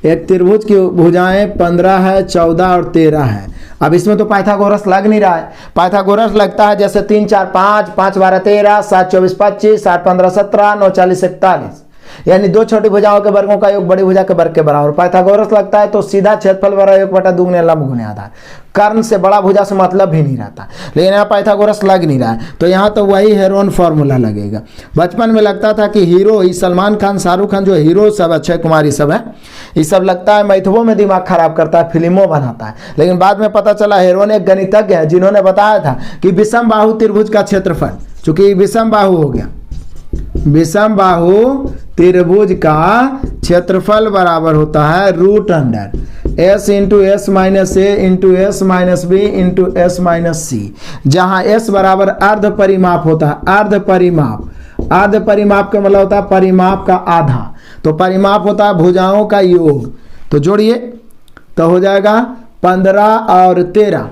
एक त्रिभुज की भुजाएं 15 है, 14 और 13 है। अब इसमें तो पाइथागोरस लग नहीं रहा है। पाइथागोरस लगता है जैसे 3 4 5, 5 12 13, 7 24 25, 8 15 17, 9 40 41, यानी दो छोटी भुजाओं के वर्गों का योग बड़ी भुजा के वर्ग के बराबर। पाइथागोरस लगता है तो सीधा क्षेत्रफल बराबर 1/2 लंब गुने आधार। कर्ण से बड़ा भुजा से मतलब भी नहीं रहता, लेकिन यहाँ पाइथागोरस लग नहीं रहा है, तो यहाँ तो वही हेरोन फॉर्मूला लगेगा। बचपन में लगता था कि हीरो ही सलमान खान, शाहरुख खान, जो हीरो सब, अक्षय कुमार, ये सब है, ये सब लगता है मैथवों में दिमाग खराब करता है, फिल्मों बनाता है। लेकिन बाद में पता चला हेरोन एक गणितज्ञ है जिन्होंने बताया था कि विषम बाहु त्रिभुज का क्षेत्रफल, चूंकि विषम बाहु हो गया, विषम बाहु त्रिभुज का क्षेत्रफल बराबर होता है √under s into S minus A into S minus B into S minus C, जहां s बराबर अर्ध परिमाप होता है। अर्ध परिमाप, अर्ध परिमाप का मतलब होता है परिमाप का आधा, तो परिमाप होता है भुजाओं का योग। तो जोड़िए तो हो जाएगा 15 और 13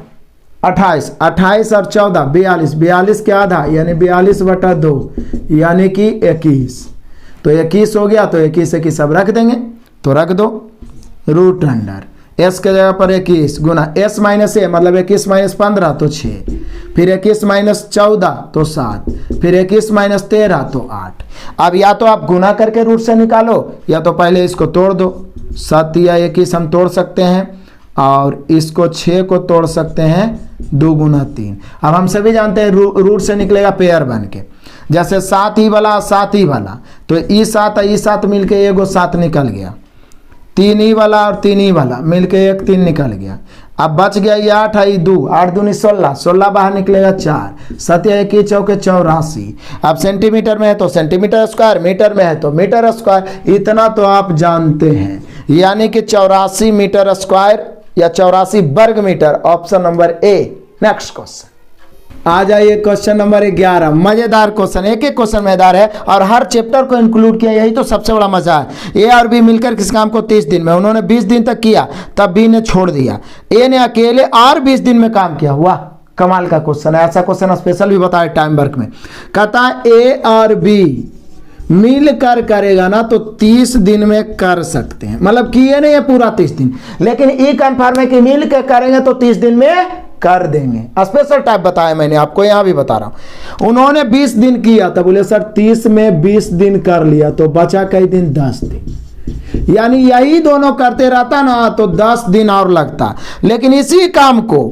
28, 28 और 14 42, 42 के आधा यानी 42/2 यानी कि 21। तो 21 हो गया, तो 21 सब रख देंगे, तो रख दो √अंडर s के जगह पर 21 गुना s माइनस ए मतलब 21 माइनस 15 तो 6, फिर 21 माइनस 14 तो 7, फिर 21 माइनस 13 तो 8। अब या तो आप गुना करके रूट से निकालो या तो पहले इसको तोड़ दो। 7 या 21 हम तोड़ सकते हैं और इसको 6 को तोड़ सकते हैं 2 गुना 3। अब हम सभी जानते हैं रूट से निकलेगा पेयर बन के, जैसे 7 ही वाला 7 ही वाला, तो ई 7 मिलके एगो 7 निकल गया, 3 ही वाला और 3 ही वाला मिलके एक 3 निकल गया। अब बच गया ये 8 है 2, 8 दूनी 16, 16 बाहर निकलेगा 4, 7 या 1 चौके 84। अब सेंटीमीटर में है तो सेंटीमीटर स्क्वायर, मीटर में है तो मीटर स्क्वायर, इतना तो आप जानते हैं, यानी कि 84 मीटर स्क्वायर या 84 वर्ग metre, option number A. Next question आ जाइए, क्वेश्चन नंबर 11। मजेदार क्वेश्चन, एक एक क्वेश्चन मजेदार है और हर चैप्टर को इंक्लूड किया, यही तो सबसे बड़ा मजा है। ए और बी मिलकर किस काम को 30 दिन में, उन्होंने 20 दिन तक किया, तब बी ने छोड़ दिया। ए ने अकेले और 20 दिन में काम किया। वाह, कमाल का क्वेश्चन है, ऐसा क्वेश्चन स्पेशल भी बताया टाइम वर्क में। कहता है ए और बी मिलकर करेगा ना तो 30 दिन में कर सकते हैं, मतलब किए नहीं है पूरा 30 दिन, लेकिन ये कन्फर्म है कि मिलकर करेंगे तो 30 दिन में कर देंगे। स्पेशल टाइप बताया मैंने आपको, यहां भी बता रहा हूं। उन्होंने 20 दिन किया तो बोले सर 30 में 20 दिन कर लिया तो बचा कई दिन, 10 दिन, यानी यही दोनों करते रहता ना तो 10 दिन और लगता। लेकिन इसी काम को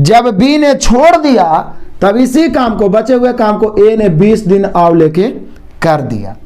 जब बी ने छोड़ दिया तब इसी काम को, बचे हुए काम को ए ने 20 दिन और लेके कर दिया।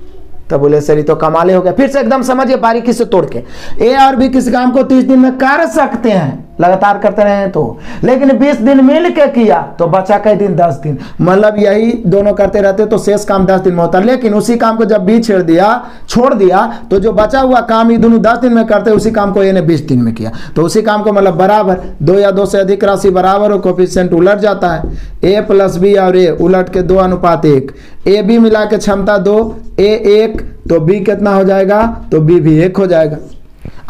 तो बोले सर ये तो कमाले हो गया। फिर से एकदम समझिए बारीकी से तोड़ के, ए और बी किस काम को 30 दिन में कर सकते हैं, लगातार करते रहे तो, लेकिन 20 दिन मिल के किया तो बचा कई दिन, 10 दिन, मतलब यही दोनों करते रहते तो शेष काम 10 दिन में होता। लेकिन उसी काम को जब बी छोड़ दिया तो जो बचा हुआ काम ये दोनों 10 दिन में करते, उसी काम को ए ने 20 दिन में किया। तो उसी काम को मतलब बराबर 2 या 2 से अधिक राशि बराबर हो, कोफिशिएंट उलट जाता है, ए प्लस बी और ए उलट के 2:1। ए बी मिला के क्षमता 2, ए 1 तो बी कितना हो जाएगा, तो बी भी 1 हो जाएगा।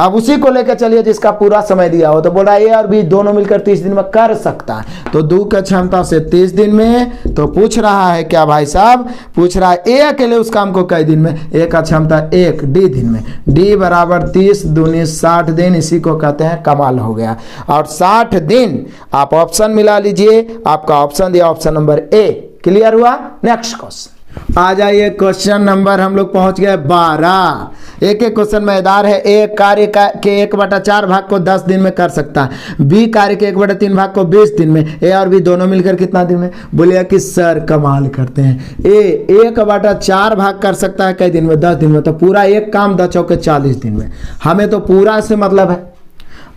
अब उसी को लेकर चलिए जिसका पूरा समय दिया हो, तो बोल रहा है ए और बी दोनों मिलकर 30 दिन में कर सकता है, तो 2 की क्षमता से 30 दिन में। तो पूछ रहा है क्या भाई साहब, पूछ रहा है ए अकेले उस काम को कई दिन में, ए का क्षमता 1, डी दिन में, डी बराबर 30 दूनी 60 दिन, इसी को कहते हैं कमाल हो गया। और 60 दिन आप ऑप्शन मिला लीजिए, आपका ऑप्शन दिया ऑप्शन नंबर ए। क्लियर हुआ। नेक्स्ट क्वेश्चन आ जाइए, क्वेश्चन नंबर हम लोग पहुंच गए 12। एक एक क्वेश्चन मजेदार है। ए कार्य के 1/4 भाग को 10 दिन में कर सकता है, बी कार्य के 1/3 भाग को 20 दिन में, ए और बी दोनों मिलकर कितना दिन में। बोलिए कि सर कमाल करते हैं, ए 1/4 भाग कर सकता है कई दिन में, 10 दिन में, तो पूरा एक काम 10 चौके 40 दिन में, हमें तो पूरा से मतलब है।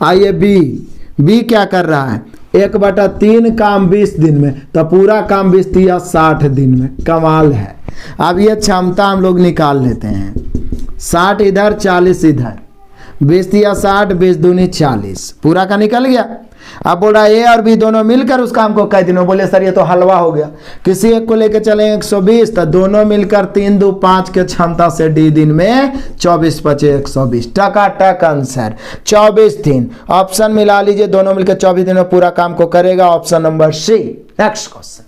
आइए बी क्या कर रहा है, 1/3 काम 20 दिन में, तो पूरा काम 20 या 60 दिन में, कमाल है। अब ये क्षमता हम लोग निकाल लेते हैं, 60 इधर 40 इधर, 20 या 60, 20 दूनी 40, पूरा का निकल गया। अब बोल रहा है ए और बी दोनों मिलकर उस काम को कई दिनों, बोले सर ये तो हलवा हो गया, किसी एक को लेकर चले 120, तो दोनों मिलकर 3 2 5 के क्षमता से डी दिन में 24 5 120, टक आंसर 24 दिन। ऑप्शन मिला लीजिए, दोनों मिलकर 24 दिन में पूरा काम को करेगा, option number C. Next question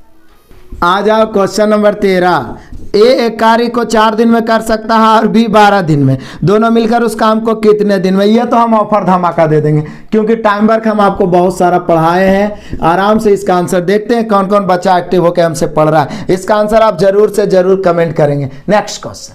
आ जाओ क्वेश्चन नंबर 13। ए एक कार्य को 4 दिन में कर सकता है और बी 12 दिन में, दोनों मिलकर उस काम को कितने दिन में। ये तो हम ऑफर धमाका दे देंगे क्योंकि टाइम वर्क हम आपको बहुत सारा पढ़ाए हैं। आराम से इसका आंसर देखते हैं कौन कौन बच्चा एक्टिव होकर हमसे पढ़ रहा है। इसका आंसर आप जरूर से जरूर कमेंट करेंगे। नेक्स्ट क्वेश्चन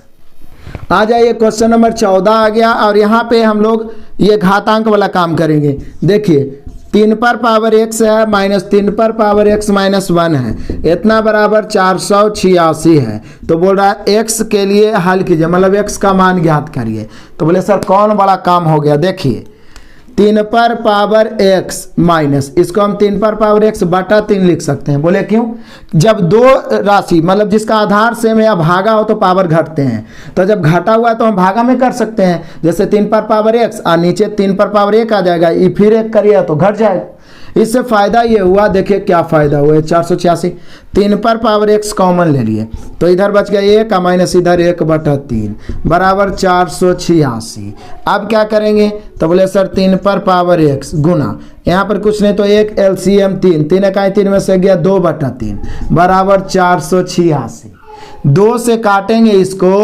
आ जाइए, क्वेश्चन नंबर 14 आ गया और यहाँ पे हम लोग ये घातांक वाला काम करेंगे। देखिए 3 पर पावर x है माइनस 3 पर पावर x माइनस 1 है, इतना बराबर 486 है। तो बोल रहा है x के लिए हल कीजिए, मतलब x का मान ज्ञात करिए। तो बोले सर कौन बड़ा काम हो गया। देखिए 3 पर पावर x माइनस, इसको हम 3 पर पावर x बटा 3 लिख सकते हैं। बोले क्यों, जब दो राशि मतलब जिसका आधार सेम या भागा हो तो पावर घटते हैं, तो जब घटा हुआ है तो हम भागा में कर सकते हैं। जैसे 3 पर पावर x और नीचे 3 पर पावर 1 आ जाएगा, ये फिर 1 करिए तो घट जाएगा। इससे फायदा ये हुआ, देखिए क्या फायदा हुआ है 486। 3 पर पावर x कॉमन ले लिए तो इधर बच गया 1 माइनस इधर 1 बटा 3 बराबर 486। अब क्या करेंगे तो बोले सर 3 पर पावर x गुना, यहाँ पर कुछ नहीं तो 1 LCM 3, 3 इकाई 3 में से गया 2 बटा 3 बराबर 486। 2 से काटेंगे इसको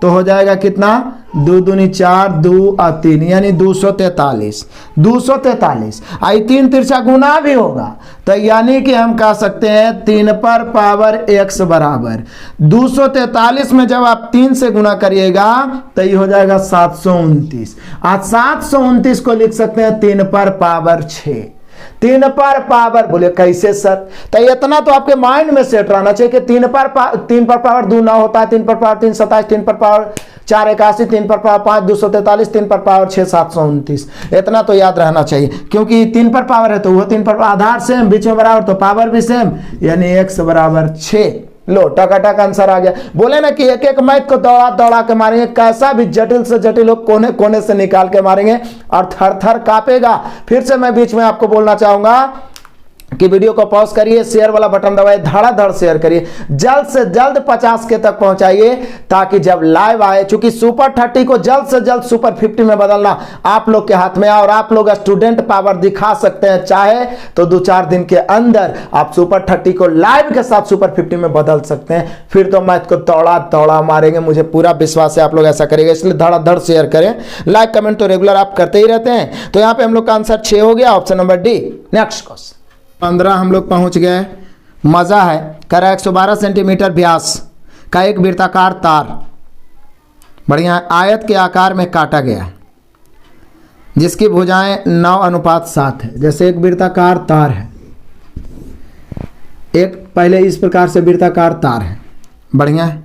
तो हो जाएगा कितना, 2 दूनी 4, 2 और 3 यानी 243। 243 आई 3 तिरछा गुना भी होगा तो यानी कि हम कह सकते हैं 3 पर पावर x बराबर 243 में जब आप 3 से गुना करिएगा तो ये हो जाएगा 729। आज 729 को लिख सकते हैं 3 पर पावर 6। 3 पर पावर, बोले कैसे सर, तो इतना तो आपके माइंड में सेट रहना चाहिए कि 3 पर पावर 2 ना होता है, 3 पर पावर 3 27, 3 पर पावर 4 81, 3 पर पावर 5 243, 3 पर पावर 6 729। इतना तो याद रहना चाहिए क्योंकि 3 पर पावर है तो वो 3 पर आधार सेम, बीच में बराबर तो पावर भी सेम, यानी x बराबर 6। लो टकाटक आंसर आ गया। बोले ना कि एक एक मैथ को दौड़ा दौड़ा के मारेंगे, कैसा भी जटिल से जटिल लोग कोने कोने से निकाल के मारेंगे और थर थर कांपेगा। फिर से मैं बीच में आपको बोलना चाहूंगा कि वीडियो को पॉज करिए, शेयर वाला बटन दबाइए, धड़ाधड़ शेयर करिए, जल्द से जल्द 50 के तक पहुंचाइए ताकि जब लाइव आए, चूंकि सुपर 30 को जल्द से जल्द सुपर 50 में बदलना आप लोग के हाथ में है और आप लोग स्टूडेंट पावर दिखा सकते हैं। चाहे तो 2-4 दिन के अंदर आप सुपर 30 को लाइव के साथ सुपर 50 में बदल सकते हैं। फिर तो मैथ को दौड़ा दौड़ा मारेंगे, मुझे पूरा विश्वास है आप लोग ऐसा करेंगे, इसलिए धड़ाधड़ शेयर करें। लाइक कमेंट तो रेगुलर आप करते ही रहते हैं। तो यहाँ पे हम लोग का आंसर 6 हो गया, option number D. Next question 15 हम लोग पहुंच गए। मजा है, कह रहा है 112 सेंटीमीटर व्यास का एक वृत्ताकार तार बढ़िया आयत के आकार में काटा गया जिसकी भुजाएं 9:7 है। जैसे एक वृत्ताकार तार है, एक पहले इस प्रकार से वृत्ताकार तार है, बढ़िया है,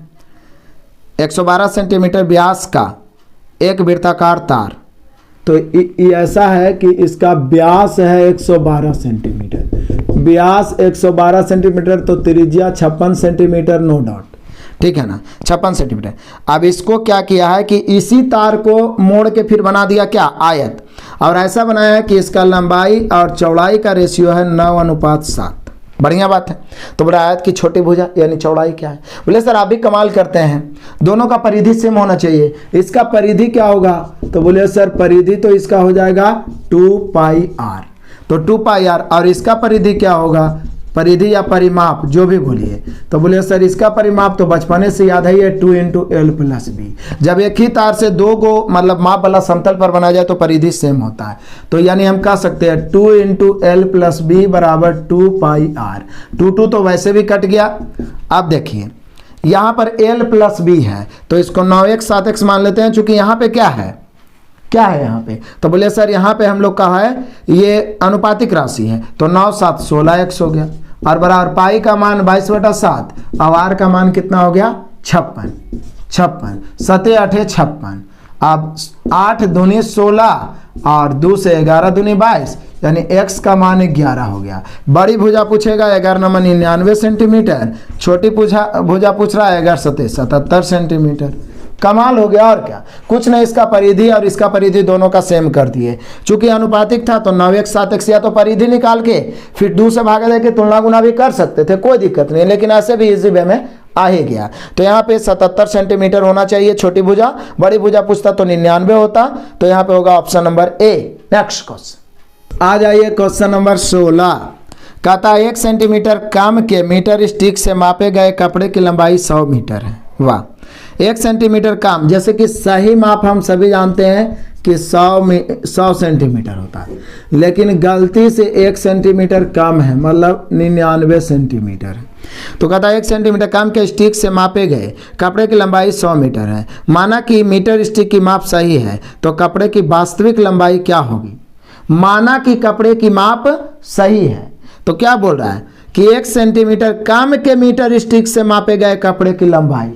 112 सेंटीमीटर व्यास का एक वृत्ताकार तार, तो ऐसा है कि इसका व्यास है 112 सेंटीमीटर, व्यास 112 सेंटीमीटर, तो त्रिज्या 56 सेंटीमीटर, नो डाउट, ठीक है ना, 56 सेंटीमीटर। अब इसको क्या किया है कि इसी तार को मोड़ के फिर बना दिया क्या, आयत, और ऐसा बनाया है कि इसका लंबाई और चौड़ाई का रेशियो है 9:7। बढ़िया बात है। तो बोला आयत की छोटी भुजा यानी चौड़ाई क्या है। बोले सर आप भी कमाल करते हैं, दोनों का परिधि सेम होना चाहिए। इसका परिधि क्या होगा, तो बोले सर परिधि तो इसका हो जाएगा 2πr, तो 2πr, और इसका परिधि क्या होगा, परिधि या परिमाप जो भी बोलिए। तो बोले सर इसका परिमाप तो बचपने से याद है, ये 2 × L + B। जब एक ही तार से 2 गो मतलब माप वाला समतल पर बनाया जाए तो परिधि सेम होता है। तो यानी हम कह सकते हैं 2 × L + B बराबर 2πr। 2 तो वैसे भी कट गया। अब देखिए यहाँ पर L + B है तो इसको 9x 7x मान लेते हैं, चूंकि यहाँ पे क्या है, क्या है यहाँ पे, तो बोले सर यहाँ पे हम लोग कहा है ये अनुपातिक राशि है, तो 9 7 16x हो गया, और बराबर पाई का मान 22/7, और आर का मान कितना हो गया 56, 7 8 56। अब 8 दूनी 16 और 2 से 11 दूनी 22, यानी x का मान 11 हो गया। बड़ी भुजा पूछेगा 11×99 सेंटीमीटर, छोटी भुजा पूछ रहा है 11×77 सेंटीमीटर। कमाल हो गया। और क्या, कुछ नहीं, इसका परिधि और इसका परिधि दोनों का सेम कर दिए। चूंकि अनुपातिक था तो 9x 7x, या तो परिधि निकाल के फिर 2 से भागा दे के तुलना गुना भी कर सकते थे, कोई दिक्कत नहीं, लेकिन ऐसे भी इजी वे में आ ही गया। तो यहाँ पे 77 सेंटीमीटर होना चाहिए छोटी भुजा, बड़ी भुजा पूछता तो 99 होता, तो यहाँ पे होगा option number A. Next question आ जाइए, क्वेश्चन नंबर 16। कहता है 1 सेंटीमीटर कम के मीटर स्टिक से मापे गए कपड़े की लंबाई 100 मीटर है। वाह, 1 सेंटीमीटर कम, जैसे कि सही माप हम सभी जानते हैं कि 100 सेंटीमीटर होता है, लेकिन गलती से 1 सेंटीमीटर कम है, मतलब 99 सेंटीमीटर है। तो कहता है 1 सेंटीमीटर कम के स्टिक से मापे गए कपड़े की लंबाई 100 मीटर है। माना कि मीटर स्टिक की माप सही है, तो कपड़े की वास्तविक लंबाई क्या होगी? माना कि कपड़े की माप सही है, तो क्या बोल रहा है कि 1 सेंटीमीटर कम के मीटर स्टिक से मापे गए कपड़े की लंबाई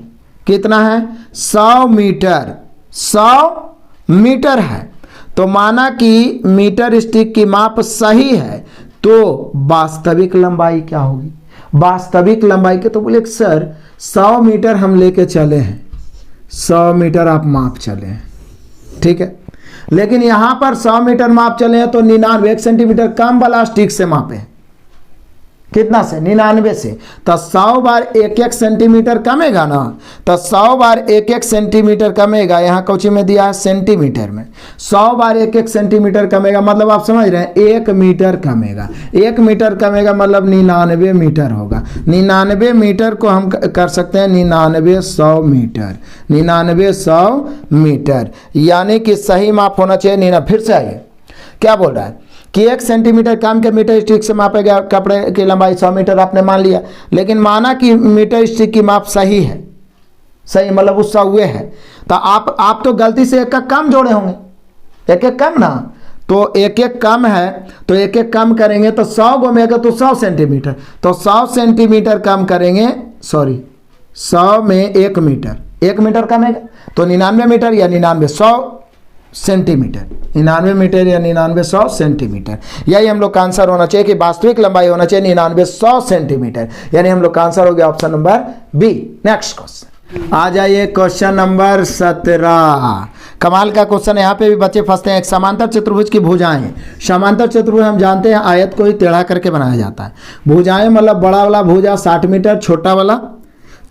कितना है? 100 मीटर। 100 मीटर है। तो माना कि मीटर स्टिक की माप सही है, तो वास्तविक लंबाई क्या होगी? वास्तविक लंबाई के तो बोले सर 100 मीटर हम लेके चले हैं, 100 मीटर आप माप चले हैं, ठीक है, लेकिन यहां पर 100 मीटर माप चले हैं तो 99 1 सेंटीमीटर कम वाला स्टिक से मापे, कितना से? 99 से। तो 100 बार 1-1 सेंटीमीटर कमेगा ना, तो 100 बार 1-1 सेंटीमीटर कमेगा। यहाँ कोची में दिया है सेंटीमीटर में, 100 बार 1-1 सेंटीमीटर कमेगा, मतलब आप समझ रहे हैं 1 मीटर कमेगा। 1 मीटर कमेगा मतलब 99 मीटर होगा। 99 मीटर को हम कर सकते हैं 99/100 मीटर, 99/100 मीटर, यानी कि सही माप होना चाहिए 99। फिर से आइए, क्या बोल रहा है कि 1 सेंटीमीटर कम के मीटर स्टिक से मापे गया कपड़े की लंबाई 100 मीटर आपने मान लिया, लेकिन माना कि मीटर स्टिक की माप सही है, सही मतलब उससे हुए है, तो आप तो गलती से 1 कम जोड़े होंगे, 1 कम ना, तो 1 कम है, तो 1 कम करेंगे तो 100 घूमेगा तो 100 सेंटीमीटर, तो 100 सेंटीमीटर कम करेंगे, सॉरी 100 में 1 मीटर, 1 मीटर कमेगा तो 99 मीटर या 99/100 सेंटीमीटर, 99 मीटर या 99/100 सेंटीमीटर। यही हम लोग का आंसर होना चाहिए कि वास्तविक लंबाई होना चाहिए 99/100 सेंटीमीटर, यानी हम लोग का आंसर हो गया option number B. Next question आ जाइए, क्वेश्चन नंबर 17। कमाल का क्वेश्चन, यहाँ पे भी बच्चे फंसते हैं। एक समांतर चतुर्भुज की भुजाएं, समांतर चतुर्भुज हम जानते हैं आयत को ही टेढ़ा करके बनाया जाता है। भुजाएं मतलब बड़ा वाला भुजा 60 मीटर, छोटा वाला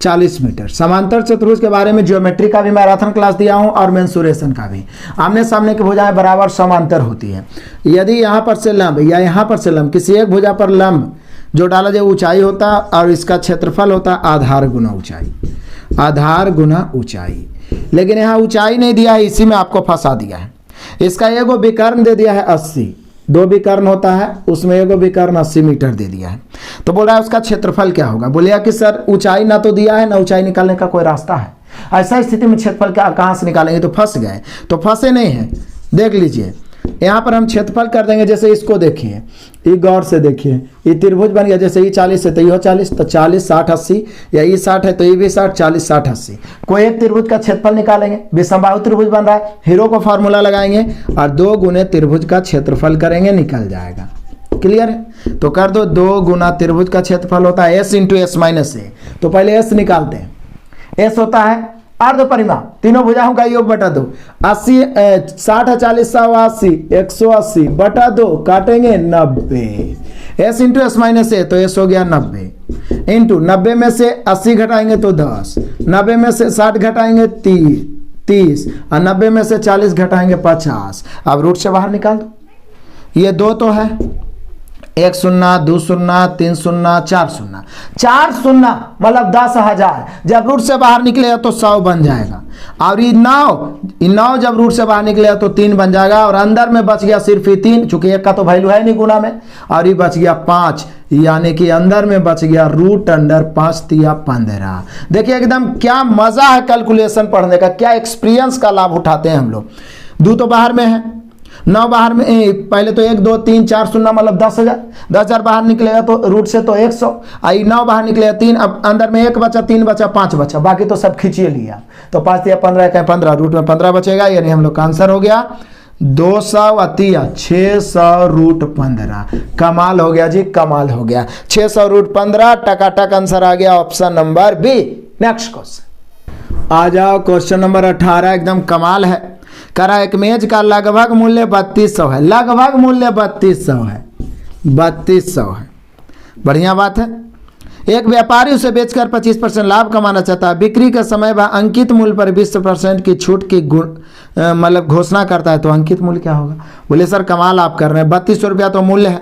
40 मीटर। समांतर चतुर्भुज के बारे में ज्योमेट्री का भी मैराथन क्लास दिया हूं और मेंसुरेशन का भी। आमने सामने की भुजाएं बराबर समांतर होती है। यदि यहां पर से लंब या यहां पर से लंब, किसी एक भुजा पर लंब जो डाला जाए ऊंचाई होता और इसका क्षेत्रफल होता आधार गुना ऊंचाई, आधार गुना ऊंचाई। लेकिन यहाँ ऊंचाई नहीं दिया है, इसी में आपको फंसा दिया है। इसका एगो विकर्ण दे दिया है 80, 2 विकर्ण होता है, उसमें एगो विकर्ण 80 मीटर दे दिया है। तो बोल रहा है उसका क्षेत्रफल क्या होगा। बोलिए कि सर ऊंचाई ना तो दिया है ना ऊंचाई निकालने का कोई रास्ता है, ऐसा स्थिति में क्षेत्रफल कहाँ से निकालेंगे? तो फंस गए। तो फंसे नहीं है, देख लीजिए यहाँ पर हम क्षेत्रफल कर देंगे। जैसे इसको देखिए, ये गौर से देखिए, ये त्रिभुज बन गया। जैसे ये 40 है तो ये 40, तो 40 60 80, या ये 60 है तो ये भी 60, 40 60 80। कोई एक त्रिभुज का क्षेत्रफल निकालेंगे, विषमबाहु त्रिभुज बन रहा है, हीरो को फॉर्मूला लगाएंगे और 2 गुने त्रिभुज का क्षेत्रफल करेंगे, निकल जाएगा। क्लियर है? तो कर दो, 2 गुना त्रिभुज का क्षेत्रफल होता है s × s - a। तो पहले s निकालते हैं। s होता है अर्ध परिमाप, तीनों भुजाओं का योग बटा 2। 80 60 40 180, 180 बटा 2 काटेंगे 90। s × s - a, तो s हो गया 90 इंटू 90 में से 80 घटाएंगे तो 10, 90 में से 60 घटाएंगे 30 और 90 में से 40 घटाएंगे 50। अब रूट से बाहर निकाल दो। ये 2 तो है, 1 0 2 0 3 0 4 0, 4 0 मतलब 10,000। जब रूट से बाहर निकलेगा तो 100 बन जाएगा। और ये 9 जब रूट से बाहर निकलेगा तो 3 बन जाएगा, और अंदर में बच गया सिर्फ ही 3, चूंकि 1 का तो वैल्यू है नहीं गुना में, और ये बच गया 5, यानी कि अंदर में बच गया √5 × 15। देखिए एकदम क्या मजा है कैलकुलेशन पढ़ने का, क्या एक्सपीरियंस का लाभ उठाते हैं हम लोग। 2 तो बाहर में है, 9 बाहर में, पहले तो 1 2 3 4 0 मतलब 10,000, 10,000 बाहर निकलेगा तो रूट से तो 100, आई 9 बाहर निकलेगा 3, अब अंदर में 1 बचा, 3 बचा, 5 बचा, बाकी तो सब खींचिए लिया। तो 5 × 15 = 15, रूट में 15 बचेगा, यानी हम लोग का आंसर हो गया 200 600 √15। कमाल हो गया जी, कमाल हो गया। 600 √15 टकाटक आंसर आ गया option number B. Next question आ जाओ, क्वेश्चन नंबर 18 एकदम कमाल है। करा एक मेज का लगभग मूल्य 3200 है, लगभग मूल्य 3200 है, 3200 है, बढ़िया बात है। एक व्यापारी उसे बेचकर 25% लाभ कमाना चाहता है। बिक्री के समय वह अंकित मूल्य पर 20% की छूट की मतलब घोषणा करता है, तो अंकित मूल्य क्या होगा? बोले सर कमाल आप कर रहे हैं, 3200 रुपया तो मूल्य है,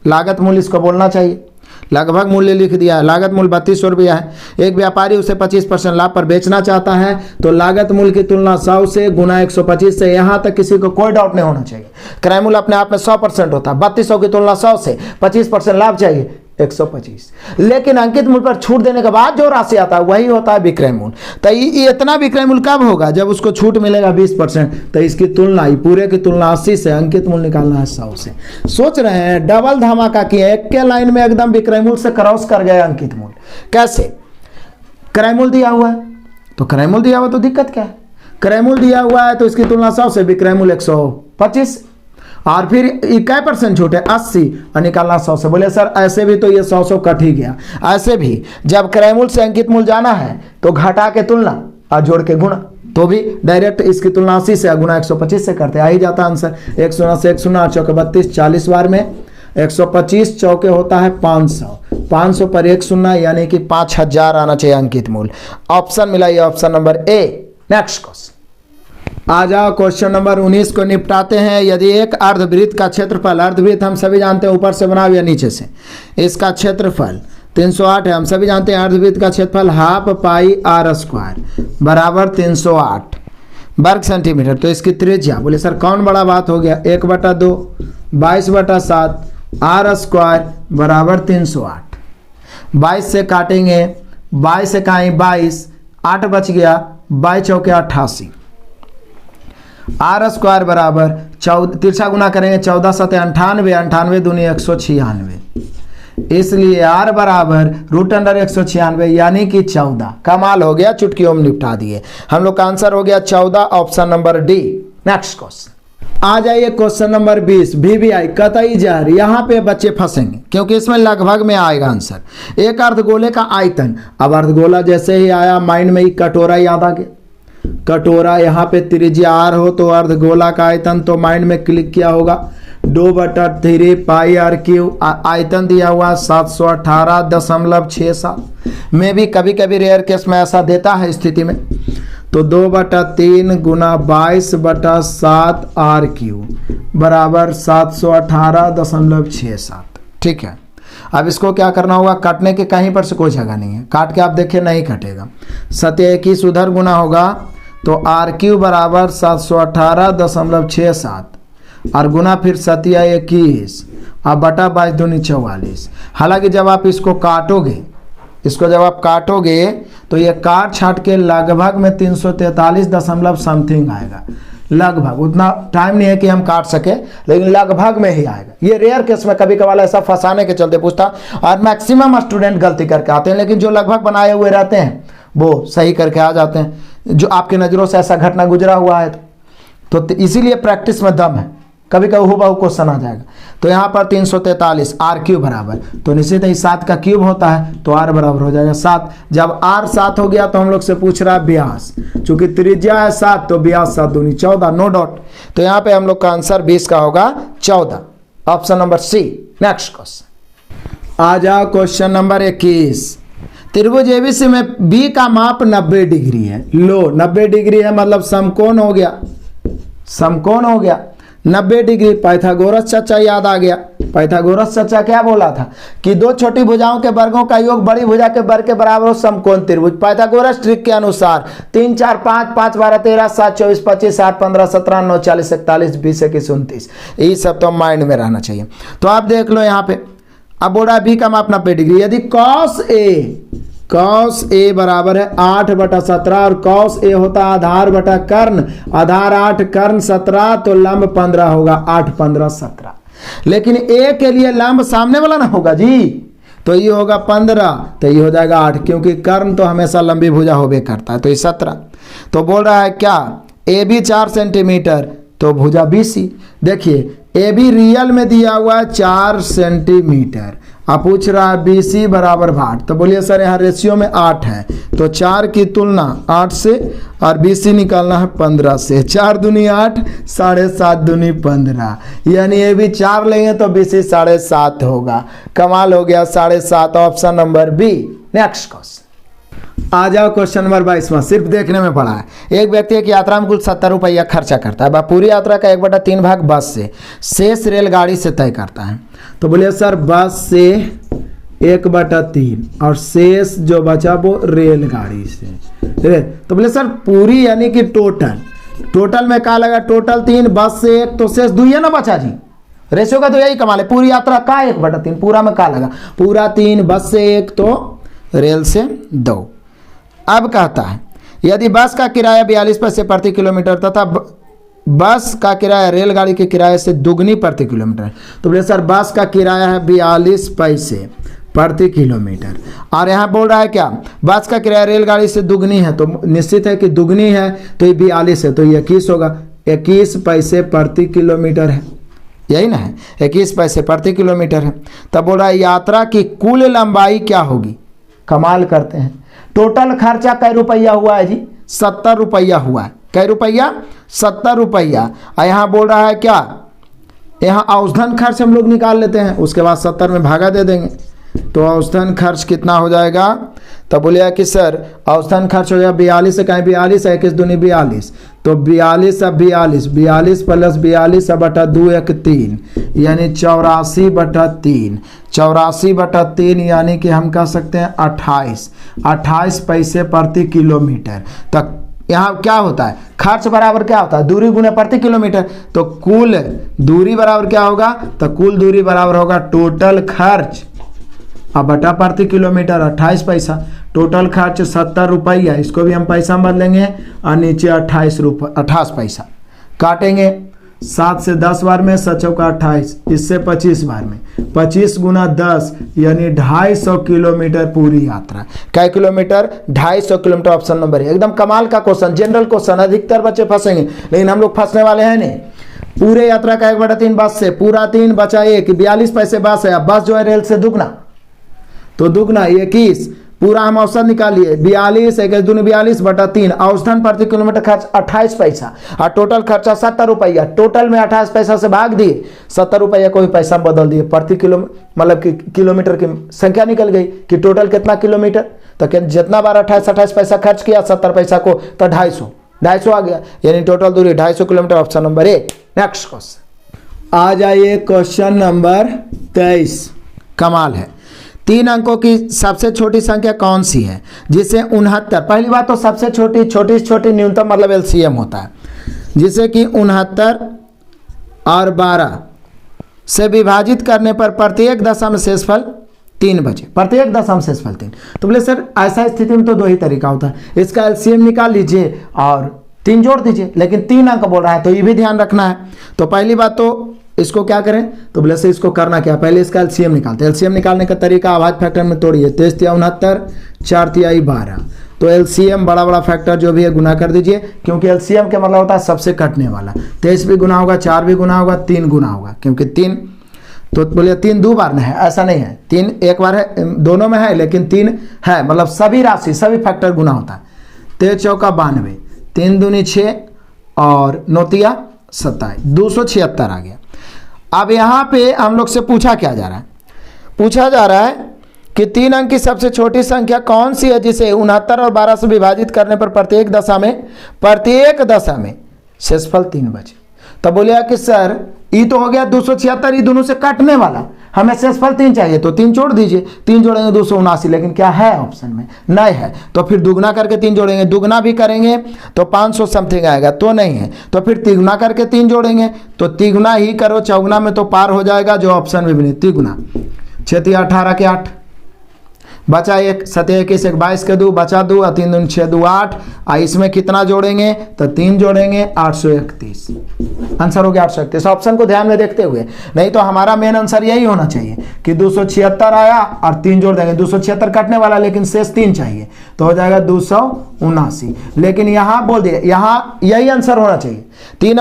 लागत मूल्य इसको बोलना चाहिए। लगभग मूल्य लिख दिया है, लागत मूल्य 3200 रुपया है। एक व्यापारी उसे 25% लाभ पर बेचना चाहता है, तो लागत मूल्य की तुलना 100 से गुना 125 से, यहाँ तक किसी को कोई डाउट नहीं होना चाहिए। क्रय मूल्य अपने आप में 100% होता है, 3200 की तुलना 100 से, 25% लाभ चाहिए 125, लेकिन अंकित मूल्य पर छूट देने के बाद जो राशि आता है वही होता है विक्रय मूल्य। तो ये इतना विक्रय मूल्य कब होगा? जब उसको छूट मिलेगा 20%। तो इसकी तुलना, पूरे की तुलना 80 से, अंकित मूल्य निकालना है 100 से। सोच रहे हैं डबल धमाका किए, एक के लाइन में एकदम विक्रय मूल्य से क्रॉस कर गए अंकित मूल्य। कैसे? क्रय मूल्य दिया हुआ है, तो क्रय मूल्य दिया हुआ तो दिक्कत क्या है? क्रय मूल्य दिया हुआ है तो इसकी तुलना 100 से, विक्रय मूल्य 125, और फिर इक्का % छूट है 80 और निकालना 100 से। बोले सर ऐसे भी तो ये 100 कट ही गया। ऐसे भी जब क्रय मूल्य से अंकित मूल्य जाना है तो घटा के तुलना और जोड़ के गुणा, तो भी डायरेक्ट इसकी तुलना 80 से गुना 125 से करते, आ ही जाता आंसर। 1 शून्य से 1 शून्य, 4 32, 40 बार में 125 चौके होता है 500, 500 पर 1 शून्य यानी कि 5000 आना चाहिए अंकित मूल्य। ऑप्शन मिला, ये option number A. Next question आ जाओ, क्वेश्चन नंबर 19 को निपटाते हैं। यदि एक अर्धवृत्त का क्षेत्रफल, अर्धवृत्त हम सभी जानते हैं ऊपर से बना हुआ या नीचे से, इसका क्षेत्रफल 308 है। हम सभी जानते हैं अर्धवृत्त का क्षेत्रफल हाफ पाई आर स्क्वायर बराबर 308 वर्ग सेंटीमीटर। तो इसकी त्रिज्या, बोले सर कौन बड़ा बात हो गया, 1/2 22/7 आर स्क्वायर बराबर 308। 22 से काटेंगे, 22 से काएं 22, 8 बच गया, 22 चौके 88, आर स्क्वायर बराबर 14, तिरछा गुना करेंगे 14 7 98, 98 दूनी 196, इसलिए आर बराबर √196 यानी कि 14। कमाल हो गया, चुटकियों में निपटा दिए। हम लोग का आंसर हो गया 14, option number D. Next question आ जाइए, क्वेश्चन नंबर 20। VBI कतई जहर, यहाँ पे बच्चे फंसेंगे क्योंकि इसमें लगभग में आएगा आंसर। एक अर्धगोले का आयतन, अब अर्धगोला जैसे ही आया माइंड में ही कटोरा याद आ गया। कटोरा, यहाँ पे त्रिज्या आर हो तो अर्धगोला का आयतन तो माइंड में क्लिक किया होगा, 2/3 पाई आर क्यूब। आयतन दिया हुआ 718.67 में भी कभी कभी रेयर केस में ऐसा देता है स्थिति में, तो 2/3 गुना 22/7 आर क्यूब बराबर 718.67। ठीक है, अब इसको क्या करना होगा, काटने के कहीं पर से कोई जगह नहीं है, काट के आप देखिए नहीं कटेगा। 721 उधर गुना होगा तो आर क्यूब बराबर 718.67 और गुना फिर 721 और बटा 22 दूनी 44। हालांकि जब आप इसको काटोगे, तो ये काट छाट के लगभग में 343 दशमलव समथिंग आएगा। लगभग, उतना टाइम नहीं है कि हम काट सके, लेकिन लगभग में ही आएगा। ये रेयर केस में कभी कभार ऐसा फंसाने के चलते पूछता, और मैक्सिमम स्टूडेंट गलती करके आते हैं, लेकिन जो लगभग बनाए हुए रहते हैं वो सही करके आ जाते हैं। जो आपकी नज़रों से ऐसा घटना गुजरा हुआ है तो इसीलिए प्रैक्टिस में दम है, कभी कभी हुबहू क्वेश्चन आ जाएगा। तो यहाँ पर 343 आर क्यूब बराबर, तो निश्चित ही 7 का क्यूब होता है तो आर बराबर हो जाएगा 7। जब आर 7 हो गया तो हम लोग से पूछ रहा है व्यास, चूंकि त्रिज्या है 7 तो व्यास 7 दूनी 14, नो डाउट। तो यहाँ पे हम लोग का आंसर 20 का होगा 14, option number C. Next question आ जाओ, क्वेश्चन नंबर 21। त्रिभुज एबीसी में बी का माप 90 डिग्री है। लो 90 डिग्री है मतलब समकोण हो गया, 90 डिग्री। पाइथागोरस चर्चा याद आ गया। पाइथागोरस चर्चा क्या बोला था कि दो छोटी भुजाओं के वर्गों का योग बड़ी भुजा के वर्ग के बराबर हो समकोण त्रिभुज। पाइथागोरस ट्रिक के अनुसार 3 4 5 5 12 13 7 24 25 8 15 17 9 40 41 20 21 29, यही सब तो माइंड में रहना चाहिए। तो आप देख लो यहाँ पे, अब बोला बी का माप 90 डिग्री। यदि कॉस ए बराबर है 8/17 और कॉस ए होता है आधार बटा कर्ण, आधार 8 कर्ण 17 तो लंब 15 होगा, 8 15 17। लेकिन ए के लिए लंब सामने वाला ना होगा जी, तो ये होगा 15, तो ये हो जाएगा 8, क्योंकि कर्ण तो हमेशा लंबी भुजा होबे करता है, तो ये 17। तो बोल रहा है क्या, ए बी 4 सेंटीमीटर तो भुजा BC। देखिए ए बी रियल में दिया हुआ है 4 सेंटीमीटर, आप पूछ रहा है BC बराबर 8, तो बोलिए सर यहाँ रेशियो में 8 है, तो 4 की तुलना 8 से और BC निकालना है 15 से। 4 दूनी 8, 7.5 दूनी 15, यानी ये भी 4 लेंगे तो BC 7.5 होगा। कमाल हो गया, 7.5, option number B. Next question आ जाओ, क्वेश्चन नंबर 22। सिर्फ देखने में पड़ा है। एक व्यक्ति एक यात्रा में कुल 70 रुपया खर्चा करता है, वह पूरी यात्रा का 1/3 भाग बस से, शेष रेलगाड़ी से तय करता है। तो बोले सर बस से 1/3 और शेष जो बचा वो रेलगाड़ी से। तो बोले सर पूरी यानी कि टोटल में क्या लगा, टोटल 3 बस से 1 तो शेष 2 है ना बचा जी। रेशियो का तो यही कमाल है, पूरी यात्रा का 1/3 पूरा में क्या लगा, पूरा 3 बस से 1 तो रेल से 2। अब कहता है यदि बस का किराया 42 पैसे प्रति किलोमीटर तथा बस का किराया रेलगाड़ी के किराए से दुगनी प्रति किलोमीटर है। तो बोले सर बस का किराया है 42 पैसे प्रति किलोमीटर और यहाँ बोल रहा है क्या, बस का किराया रेलगाड़ी से दुगनी है, तो निश्चित है कि दुगनी है तो ये 42 है तो ये 21 होगा, 21 पैसे प्रति किलोमीटर है, यही ना है, 21 पैसे प्रति किलोमीटर है। तब बोल रहा है यात्रा की कुल लंबाई क्या होगी। कमाल करते हैं, टोटल खर्चा कै रुपया हुआ है जी, 70 रुपया हुआ है। कै रुपया, 70 रुपया। और यहाँ बोल रहा है क्या, यहाँ औसधन खर्च हम लोग निकाल लेते हैं, उसके बाद 70 में भागा दे देंगे तो औसधन खर्च कितना हो जाएगा। तब बोलिए कि सर औसधन खर्च हो जाएगा 42 से कहीं 42 है, 21 दूनी 42 तो 42 अब 42 प्लस 42 बटा 2 1 3 यानी 84/3 84/3 यानी कि हम कह सकते हैं 28 पैसे प्रति किलोमीटर तक। यहाँ क्या होता है, खर्च बराबर क्या होता है, दूरी गुने प्रति किलोमीटर, तो कुल दूरी बराबर क्या होगा, तो कुल दूरी बराबर होगा टोटल खर्च अब बटा प्रति किलोमीटर 28 पैसा। टोटल खर्च 70 रुपया, इसको भी हम पैसा में बदलेंगे और नीचे 28 पैसा काटेंगे। 7 से 10 बार में 7 चौका 28, इससे 25 बार में 25 गुना 10 यानी 250 किलोमीटर पूरी यात्रा। क्या किलोमीटर, 250 किलोमीटर। ऑप्शन नंबर है एकदम कमाल का क्वेश्चन, जनरल क्वेश्चन। अधिकतर बच्चे फंसेंगे लेकिन हम लोग फंसने वाले हैं नहीं। पूरे यात्रा का 1/3 बस से, पूरा 3 बचा 1, 42 पैसे बस है। अब बस जो है रेल से दुगना, तो दुगना 21, पूरा हम औसत निकालिए 42 1 दूनी 42/3 औसतन प्रति किलोमीटर खर्च 28 पैसा और टोटल खर्चा 70 रुपया। टोटल में 28 पैसा से भाग दिए, 70 रुपया को भी पैसा बदल दिए प्रति किलो, मतलब कि किलोमीटर की संख्या निकल गई कि टोटल कितना किलोमीटर। तो जितना बार 28 पैसा खर्च किया 70 पैसा को तो 250 आ गया, यानी टोटल दूरी 250 kilometre. Option number A. Next question आ जाइए, क्वेश्चन नंबर 23। कमाल है, 3 अंकों की सबसे छोटी संख्या कौन सी है जिसे 69, पहली बात तो सबसे छोटी न्यूनतम मतलब एलसीएम होता है, जिसे कि 69 और 12 से विभाजित करने पर प्रत्येक दशा में शेषफल 3 बचे। प्रत्येक दशा में शेषफल 3। तो बोले सर ऐसा स्थिति में तो 2 ही तरीका होता है, इसका एलसीएम निकाल लीजिए और 3 जोड़ दीजिए, लेकिन 3 अंक बोल रहा है तो ये भी ध्यान रखना है। तो पहली बात तो इसको क्या करें, तो बोले से इसको करना क्या, पहले इसका एलसीएम निकालते हैं। एलसीएम निकालने का तरीका अभाज्य फैक्टर में तोड़िए, 23 × 69 4 × 12 तो एलसीएम बड़ा फैक्टर जो भी है गुना कर दीजिए, क्योंकि एलसीएम का मतलब होता है सबसे कटने वाला। 23 भी गुना होगा, 4 भी गुना होगा, 3 गुना होगा, क्योंकि 3 तो बोलिए 3 2 बार में है, ऐसा नहीं है 3 एक बार है, दोनों में है लेकिन 3 है, मतलब सभी राशि सभी फैक्टर गुना होता है। 23 चौका 92, 3 दूनी 6 और 9 तिया 27, 276 आ गया। अब यहाँ पे हम लोग से पूछा क्या जा रहा है, पूछा जा रहा है कि 3 अंक की सबसे छोटी संख्या कौन सी है जिसे 69 और 12 से विभाजित करने पर प्रत्येक दशा में शेषफल 3 बचे। तब बोलिए कि सर ये तो हो गया 276, ये दोनों से काटने वाला, हमें शेषफल 3 चाहिए तो 3 जोड़ दीजिए, 3 जोड़ेंगे 279, लेकिन क्या है ऑप्शन में, नहीं है। तो फिर दुगना करके 3 जोड़ेंगे, दुगना भी करेंगे तो 500 समथिंग आएगा, तो नहीं है। तो फिर तिगुना करके 3 जोड़ेंगे तो तिगुना ही करो, चौगुना में तो पार हो जाएगा, जो ऑप्शन में भी नहीं, तिगुना। 6 18 के 8 बचा 1, 7 21 1 22 के 2 बचा 2 और 3 दूनी 6 2 8। इसमें कितना जोड़ेंगे तो 3 जोड़ेंगे 831, आंसर हो गया 831। ऑप्शन को ध्यान में देखते हुए, नहीं तो हमारा मेन आंसर यही होना चाहिए कि 276 आया और 3 जोड़ देंगे, 276 कटने वाला लेकिन शेष 3 चाहिए तो हो जाएगा 279, लेकिन यहाँ बोल दिए यहाँ यही आंसर होना चाहिए। 3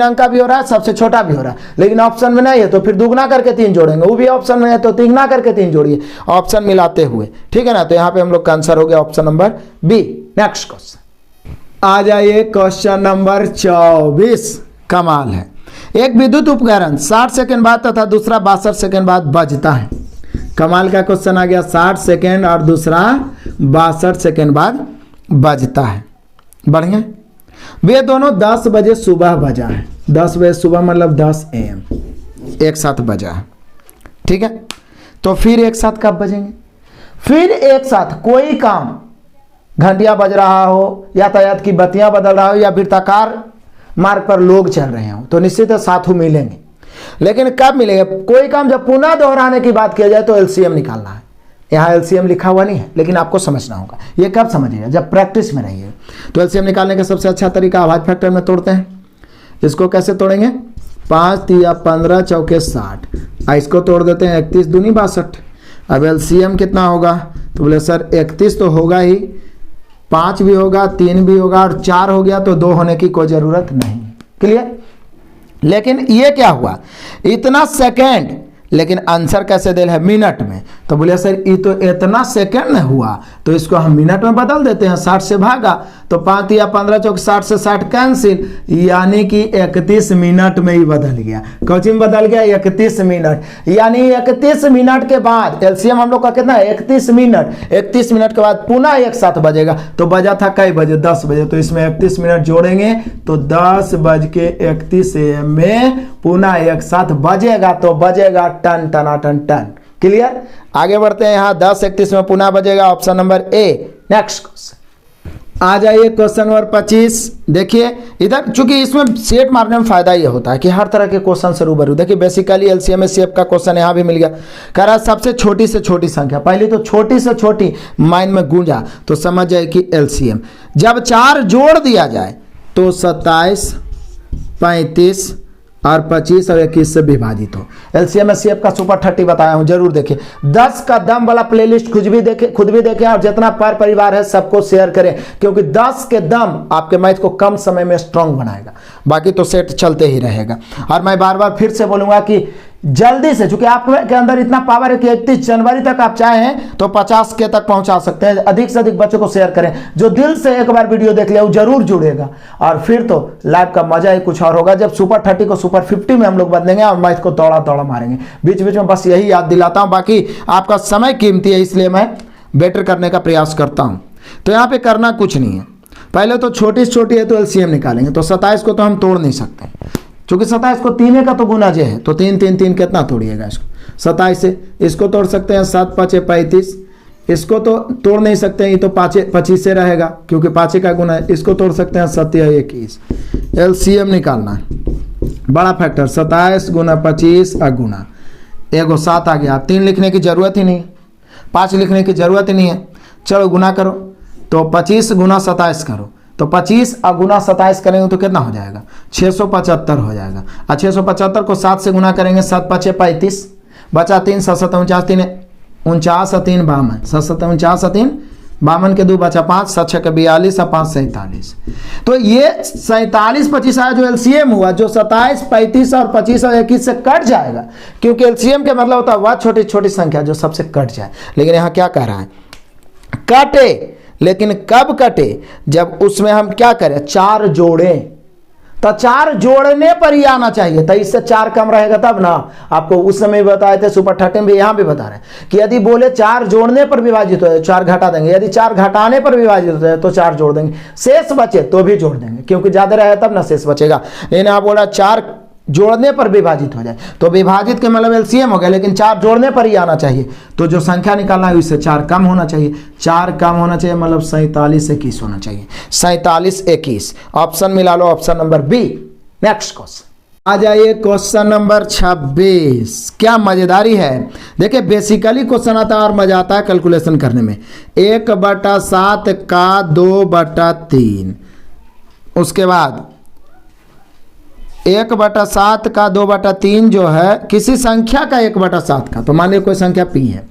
अंक का भी हो रहा है, सबसे छोटा भी हो रहा है, लेकिन ऑप्शन में नहीं है तो फिर दुगना करके 3 जोड़ेंगे, वो भी ऑप्शन में है तो तिगुना करके 3 जोड़िए, ऑप्शन मिलाते हुए, ठीक है ना। तो यहाँ पे हम लोग का आंसर हो गया option number B. Next question आ जाइए, क्वेश्चन नंबर 24। कमाल है, एक विद्युत उपकरण 60 सेकंड बाद तथा दूसरा 62 सेकंड बाद बजता है। कमाल का क्वेश्चन आ गया, 60 सेकंड और दूसरा 62 सेकंड बाद बजता है। बढ़िया, वे दोनों 10 बजे सुबह बजा है, 10 बजे सुबह मतलब 10 AM एक साथ बजा है। ठीक है, तो फिर एक साथ कब बजेंगे? फिर एक साथ कोई काम, घंटिया बज रहा हो, यातायात की बत्तियां बदल रहा हो, या वृत्ताकार मार्ग पर लोग चल रहे हो, तो निश्चित साथ मिलेंगे। लेकिन कब मिलेंगे? कोई काम जब पुनः दोहराने की बात किया जाए तो एलसीएम निकालना है। यहाँ एलसीएम लिखा हुआ नहीं है, लेकिन आपको समझना होगा। ये कब समझिएगा? जब प्रैक्टिस में रहिए। तो एलसीएम निकालने का सबसे अच्छा तरीका अभाज्य फैक्टर में तोड़ते हैं। इसको कैसे तोड़ेंगे? 5 तिया 15 चौके 60। इसको तोड़ देते हैं 31 दूनी 62। अब एलसीएम कितना होगा? तो बोले सर 31 तो होगा ही, 5 भी होगा, 3 भी होगा, और 4 हो गया तो 2 होने की कोई जरूरत नहीं। क्लियर? लेकिन ये क्या हुआ? इतना सेकेंड, लेकिन आंसर कैसे दे है? मिनट में। तो बोले सर ये तो इतना सेकंड में हुआ, तो इसको हम मिनट में बदल देते हैं। 60 से भागा तो 5 या 15 चौक 60 से 60 कैंसिल, यानी कि 31 मिनट में ही बदल गया। कोचिंग में बदल गया 31 मिनट, यानी 31 मिनट के बाद एलसीएम हम लोग का कितना है? 31 मिनट। 31 मिनट के बाद पुनः एक साथ बजेगा। तो बजा था कई बजे? 10 बजे। तो इसमें 31 मिनट जोड़ेंगे तो 10:31 में पुनः एक साथ बजेगा, तो बजेगा टन टना टन टन। क्लियर? आगे बढ़ते हैं। यहाँ 10:31 में पुनः बजेगा, option number A. Next question आ जाइए, क्वेश्चन नंबर 25। देखिए इधर, चूंकि इसमें सेट मारने में फायदा ये होता है कि हर तरह के क्वेश्चन से रूबरू। देखिए बेसिकली एलसीएम एचसीएफ का क्वेश्चन यहाँ भी मिल गया। कह रहा सबसे छोटी से छोटी संख्या, पहले तो छोटी से छोटी माइंड में गूंजा तो समझ जाए कि एलसीएम जब 4 जोड़ दिया जाए तो 27, 35 और 25 और 21 से विभाजित हो। एलसीएम एचसीएफ का सुपर 30 बताया हूं, जरूर देखिए। 10 का दम वाला प्लेलिस्ट खुद भी देखें और जितना पर परिवार है सबको शेयर करें, क्योंकि 10 के दम आपके मैथ को कम समय में स्ट्रांग बनाएगा। बाकी तो सेट चलते ही रहेगा। और मैं बार बार फिर से बोलूंगा कि जल्दी से, चूंकि आपके अंदर इतना पावर है कि 31 जनवरी तक आप चाहें तो 50 के तक पहुंचा सकते हैं। अधिक से अधिक बच्चों को शेयर करें। जो दिल से एक बार वीडियो देख ले वो जरूर जुड़ेगा, और फिर तो लाइव का मजा ही कुछ और होगा जब सुपर 30 को सुपर 50 में हम लोग बदलेंगे और मैथ को दौड़ा दौड़ा मारेंगे। बीच बीच में बस यही याद दिलाता हूं, बाकी आपका समय कीमती है इसलिए मैं बेटर करने का प्रयास करता हूं। तो यहाँ पे करना कुछ नहीं है। पहले तो छोटी से छोटी है तो एलसीएम निकालेंगे। तो 27 को तो हम तोड़ नहीं सकते, क्योंकि 27 को 3 का तो गुना जे है, तो 3 3 3 कितना तोड़िएगा इसको? 27 से इसको तोड़ सकते हैं 7 5 35। इसको तो तोड़ नहीं सकते हैं, ये तो 25 से रहेगा क्योंकि 5 का गुना है। इसको तोड़ सकते हैं 7 या 21। एलसीएम निकालना है, बड़ा फैक्टर 27 गुना 25 गुना एगो 7 आ गया। 3 लिखने की जरूरत ही नहीं, 5 लिखने की जरूरत ही नहीं है। चलो गुना करो, तो 25 गुना 27 करो, तो 25 गुना 27 करेंगे तो कितना हो जाएगा? 675 हो जाएगा। और 675 को 7 से गुना करेंगे, 7 5 35, बचा 3, 7 7 49 3 49 3 52, 7 7 49 3 52 के 2 बचा 5, 7 6 42 और 5 47। तो ये 47 25 आया जो एलसीएम हुआ, जो 27 35 और 25 और 21 से कट जाएगा, क्योंकि एलसीएम का मतलब होता है वह छोटी छोटी संख्या जो सबसे कट जाए। लेकिन यहाँ क्या कह रहा है? कटे, लेकिन कब कटे? जब उसमें हम क्या करें? 4 जोड़ें। तो 4 जोड़ने पर ही आना चाहिए, तो इससे 4 कम रहेगा तब ना। आपको उस समय बताए थे सुपर 30 में, यहाँ भी बता रहे हैं कि यदि बोले 4 जोड़ने पर विभाजित हो जाए 4 घटा देंगे, यदि 4 घटाने पर विभाजित हो जाए तो 4 जोड़ देंगे, शेष बचे तो भी जोड़ देंगे, क्योंकि ज्यादा रहे तब ना शेष बचेगा। लेकिन आप बोला 4 जोड़ने पर विभाजित हो जाए, तो विभाजित के मतलब एलसीएम हो गया, लेकिन 4 जोड़ने पर ही आना चाहिए। तो जो संख्या निकालना है उससे 4 कम होना चाहिए। 4 कम होना चाहिए मतलब 47 21 होना चाहिए। 47 21 ऑप्शन मिला लो, option number B. Next question आ जाइए, क्वेश्चन नंबर 26। क्या मजेदारी है, देखिए बेसिकली क्वेश्चन आता है और मजा आता है कैलकुलेशन करने में। 1/7 का 2/3, उसके बाद 1/7 का 2/3 जो है किसी संख्या का 1/7 का, तो मान लीजिए कोई संख्या p है।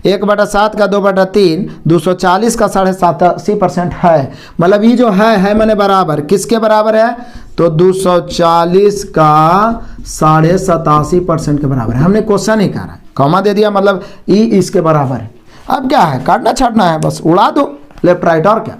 1/7 का 2/3 240 का 87% है। मतलब ये जो है मैंने बराबर, किसके बराबर है? तो 240 का 87.5% के बराबर है। हमने क्वेश्चन ही कहा है, कॉमा दे दिया, मतलब ई इसके बराबर है। अब क्या है? काटना छाटना है, बस उड़ा दो लेफ्ट राइट। और क्या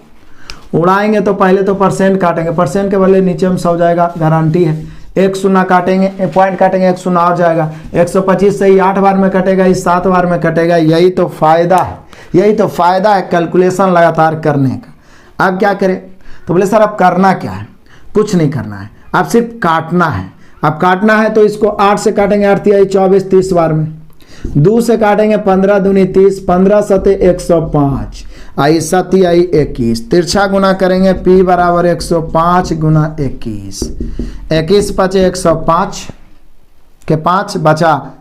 उड़ाएंगे? तो पहले तो परसेंट काटेंगे, परसेंट के बदले नीचे में 100 जाएगा, गारंटी है। 1 0 काटेंगे, पॉइंट काटेंगे, 1 0 और जाएगा। 125 से ही 8 बार में कटेगा, इस 7 बार में कटेगा। यही तो फायदा है, यही तो फायदा है कैलकुलेशन लगातार करने का। अब क्या करें? तो बोले सर अब करना क्या है? कुछ नहीं करना है, अब सिर्फ काटना है। अब काटना है तो इसको 8 से काटेंगे, 8 3 24 30 बार में। 2 से काटेंगे 15 दूनी 30, 15 सते 105, आई 7 आई 21, तिरछा गुना करेंगे P बराबर 105 गुना 21, 21 पचे 105 के 5 बचा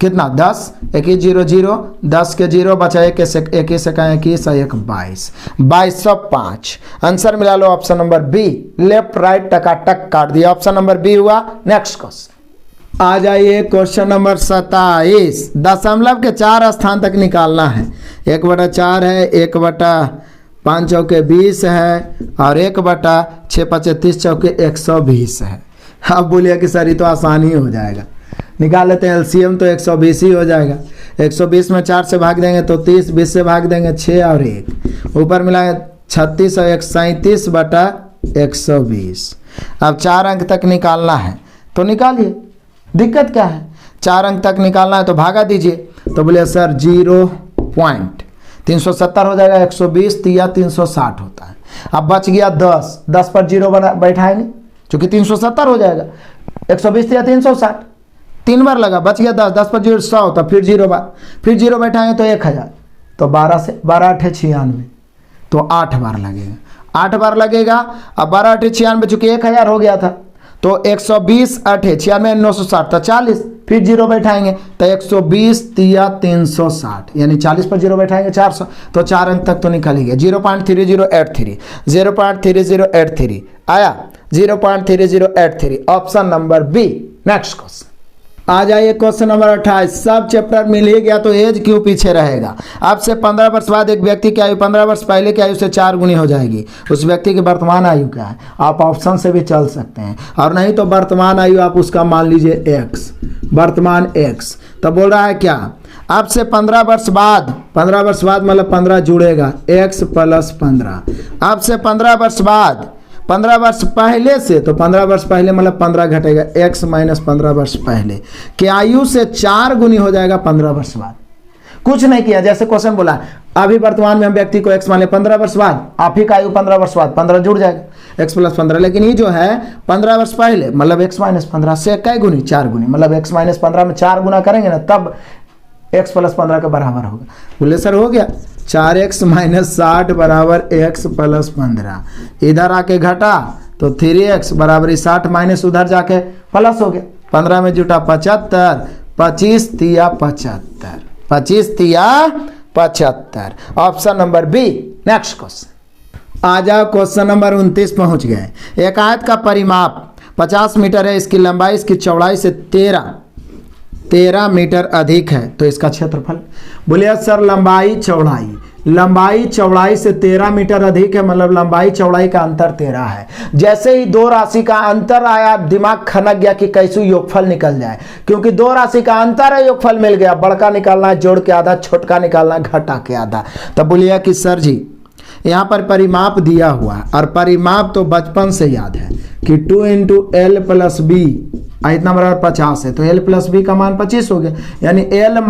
कितना 10, 21 0 0, 10 के 0 बचा 21 से 21 का 21 और 1 22, 2205। आंसर मिला लो option number B, left right टकाटक काट दिया, ऑप्शन नंबर बी हुआ। नेक्स्ट क्वेश्चन आ जाइए, क्वेश्चन नंबर 27। दशमलव के 4 स्थान तक निकालना है। 1/4 है, 1/5 चौके 20 है और 1/6 पचे 30 चौके 120 है। अब बोलिए कि सर ये तो आसानी हो जाएगा, निकाल लेते हैं एलसीएम, तो 120 ही हो जाएगा। 120 में 4 से भाग देंगे तो 30, 20 से भाग देंगे 6 और 1, ऊपर मिला 36 और 137 बटा 120। अब 4 अंक तक निकालना है तो निकालिए, दिक्कत क्या है, 4 अंक तक निकालना है तो भागा दीजिए। तो बोले सर 0.370 हो जाएगा, 120 तिया 360 होता है। अब बच गया 10, 10 पर 0 बैठाएंगे चूंकि 370 हो जाएगा, 120 तिया 360, 3 बार लगा, बच गया 10, 10 पर 0 100 होता, फिर 0 बार, फिर 0 बैठाएंगे तो 1000, तो 12 से 12 8 96, तो 8 बार लगेगा, 8 बार लगेगा। अब 12 8 96 चूंकि 1000 हो गया था, तो 120 8 96 960 तो 40, फिर 0 बैठाएंगे तो 120 तिया 360, यानी 40 पर 0 बैठाएंगे 400, तो 4 अंक तक तो निकल ही गया। 0.3083, 0.3083 आया, 0.3083, option number B. Next question आ जाइए, क्वेश्चन नंबर 28। सब चैप्टर मिल ही गया तो एज क्यों पीछे रहेगा। अब से 15 वर्ष बाद एक व्यक्ति की आयु 15 वर्ष पहले की आयु से 4 गुनी हो जाएगी। उस व्यक्ति की वर्तमान आयु क्या है, आप ऑप्शन से भी चल सकते हैं, और नहीं तो वर्तमान आयु आप उसका मान लीजिए x, वर्तमान x। तो बोल रहा है क्या, अब से 15 वर्ष बाद, 15 वर्ष बाद मतलब 15 जुड़ेगा, x + 15। अब से 15 वर्ष बाद 15 वर्ष पहले से, तो 15 वर्ष पहले मतलब 15 घटेगा, x - 15 वर्ष पहले के आयु से 4 गुनी हो जाएगा 15 वर्ष बाद। कुछ नहीं किया, जैसे क्वेश्चन बोला अभी वर्तमान में हम व्यक्ति को x मान ले, 15 वर्ष बाद आप ही का आयु 15 वर्ष बाद 15 जुड़ जाएगा, x + 15। लेकिन ये जो है 15 वर्ष पहले मतलब x - 15 से कै गुनी 4 गुनी, मतलब x - 15 में 4 गुना करेंगे ना तब x + 15 के बराबर होगा। बोले सर हो गया, 4x - 60 बराबर x + 15, इधर आके घटा तो 3x बराबर 60 माइनस उधर जाके प्लस हो गया, 15 में जुटा 75, 25 तिया 75, 25 तिया 75, option number B. Next question आ जाओ, क्वेश्चन नंबर 29 पहुंच गए। एक आयत का परिमाप 50 मीटर है, इसकी लंबाई इसकी चौड़ाई से 13 मीटर अधिक है, तो इसका क्षेत्रफल। बोलिए सर लंबाई चौड़ाई से 13 मीटर अधिक है, मतलब लंबाई चौड़ाई का अंतर 13 है। जैसे ही दो राशि का अंतर आया दिमाग खनक गया कि कैसे योगफल निकल जाए, क्योंकि दो राशि का अंतर है, योगफल मिल गया, बड़का निकालना है जोड़ के आधा, छोटका निकालना है घटा के आधा। तब बोलिए कि सर जी यहाँ पर परिमाप दिया हुआ है, और परिमाप तो बचपन से याद है कि 2 × L + B इतना बराबर 50 है, तो L + B का मान 25 हो गया, यानी L -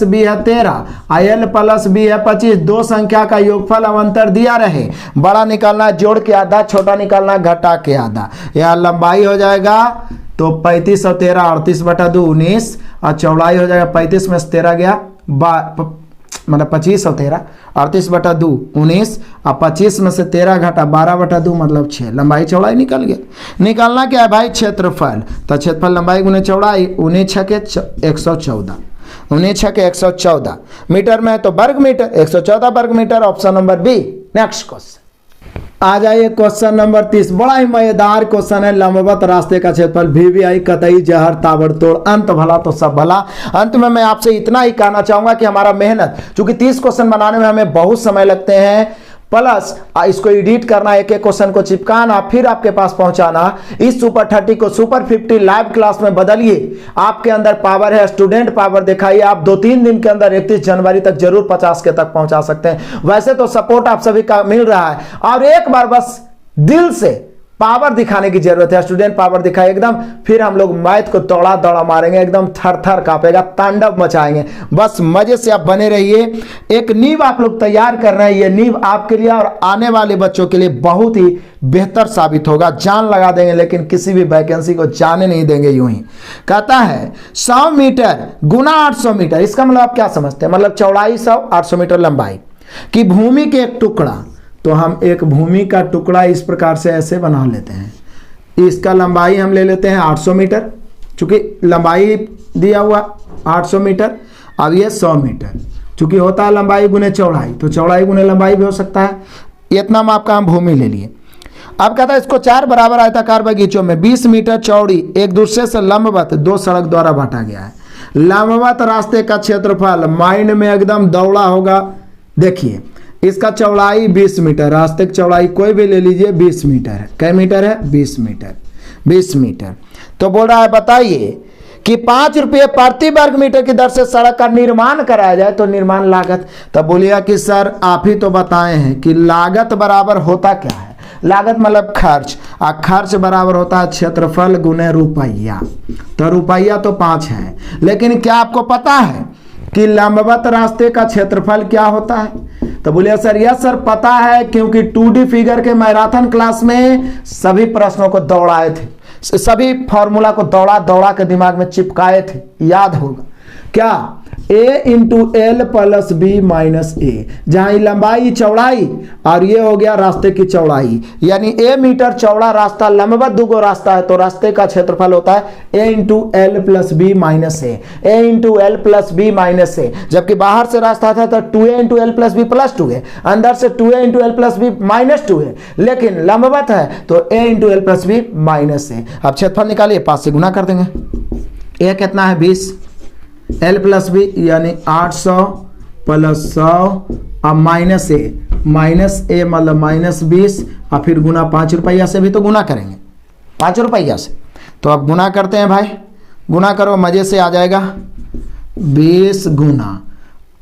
B है 13 और L + B है 25। दो संख्या का योगफल अवंतर दिया रहे, बड़ा निकालना है जोड़ के आधा, छोटा निकालना है घटा के आधा। यहाँ लंबाई हो जाएगा तो 35 और 13 38/2 19, और चौड़ाई हो जाएगा 35 में से 13 गया मतलब 25 और 13 38/2 19, और 25 में से 13 घटा 12/2 मतलब 6, लंबाई चौड़ाई निकल गया। निकालना क्या है भाई, क्षेत्रफल। तो क्षेत्रफल लंबाई गुने चौड़ाई, 19 के 114, 19 के 114 मीटर में है तो वर्ग मीटर, 114 वर्ग metre, option number B. Next question आ जाइए, क्वेश्चन नंबर 30। बड़ा ही मजेदार क्वेश्चन है। लंबवत रास्ते का क्षेत्रफल VVI कतई जहर ताबड़तोड़, अंत भला तो सब भला। अंत में मैं आपसे इतना ही कहना चाहूंगा कि हमारा मेहनत, चूंकि 30 क्वेश्चन बनाने में हमें बहुत समय लगते हैं, प्लस इसको एडिट करना, एक एक क्वेश्चन को चिपकाना, फिर आपके पास पहुंचाना। इस सुपर 30 को सुपर 50 लाइव क्लास में बदलिए। आपके अंदर पावर है, स्टूडेंट पावर दिखाइए। आप 2-3 दिन के अंदर 31 जनवरी तक जरूर 50 के तक पहुंचा सकते हैं। वैसे तो सपोर्ट आप सभी का मिल रहा है, और एक बार बस दिल से पावर दिखाने की जरूरत है। स्टूडेंट पावर दिखाए एकदम, फिर हम लोग मैथ को दौड़ा दौड़ा मारेंगे, एकदम थर थर कांपेगा, तांडव मचाएंगे। बस मजे से आप बने रहिए। एक नींव आप लोग तैयार कर रहे हैं, ये नींव आपके लिए और आने वाले बच्चों के लिए बहुत ही बेहतर साबित होगा। जान लगा देंगे लेकिन किसी भी वैकेंसी को जाने नहीं देंगे। यूं ही कहता है 100 मीटर गुना 800 मीटर। इसका मतलब आप क्या समझते हैं? मतलब चौड़ाई 100, 800 मीटर लंबाई की भूमि के एक टुकड़ा। तो हम एक भूमि का टुकड़ा इस प्रकार से ऐसे बना लेते हैं। इसका लंबाई हम ले लेते हैं 800 मीटर, चूंकि लंबाई दिया हुआ 800 मीटर। अब ये 100 मीटर, चूंकि होता है लंबाई गुने चौड़ाई, तो चौड़ाई गुने लंबाई भी हो सकता है। इतना माप का हम भूमि ले लिए। अब कहता है इसको 4 बराबर आयताकार बगीचों में 20 मीटर चौड़ी एक दूसरे से लंबवत 2 सड़क द्वारा बांटा गया है। लंबवत रास्ते का क्षेत्रफल माइंड में एकदम दौड़ा होगा। देखिए इसका चौड़ाई 20 मीटर, रास्ते की चौड़ाई कोई भी ले लीजिए 20 मीटर है। कै मीटर है? 20 मीटर। 20 मीटर तो बोल रहा है बताइए कि 5 रुपये प्रति वर्ग मीटर की दर से सड़क का निर्माण कराया जाए तो निर्माण लागत। तब बोलिएगा कि सर आप ही तो बताए हैं कि लागत बराबर होता क्या है? लागत मतलब खर्च, और खर्च बराबर होता है क्षेत्रफल गुने रुपया। तो रुपया तो 5 है, लेकिन क्या आपको पता है कि लंबवत रास्ते का क्षेत्रफल क्या होता है? तो बोलिए सर यस सर पता है, क्योंकि 2D फिगर के मैराथन क्लास में सभी प्रश्नों को दौड़ाए थे, सभी फॉर्मूला को दौड़ा दौड़ा के दिमाग में चिपकाए थे, याद होगा क्या? a into L plus B minus A, जहां लंबाई चौड़ाई और ये हो गया रास्ते की चौड़ाई, यानी a मीटर चौड़ा रास्ता, लंबवत 2 रास्ता है तो रास्ते का क्षेत्रफल होता है a into L plus B minus A, a into L plus B minus A. जबकि बाहर से रास्ता था तो 2a into L plus B plus 2 है, अंदर से 2a into L plus B minus 2 है, लेकिन लंबवत है तो a into L plus B minus A. अब क्षेत्रफल निकालिए, 5 से गुना कर देंगे। a कितना है? 20, एल प्लस बी यानी 800 प्लस 100 अब माइनस ए मतलब माइनस 20 और फिर गुना 5 रुपया से भी तो गुना करेंगे, 5 रुपया से। तो अब गुना करते हैं भाई, गुना करो मजे से आ जाएगा। 20 गुना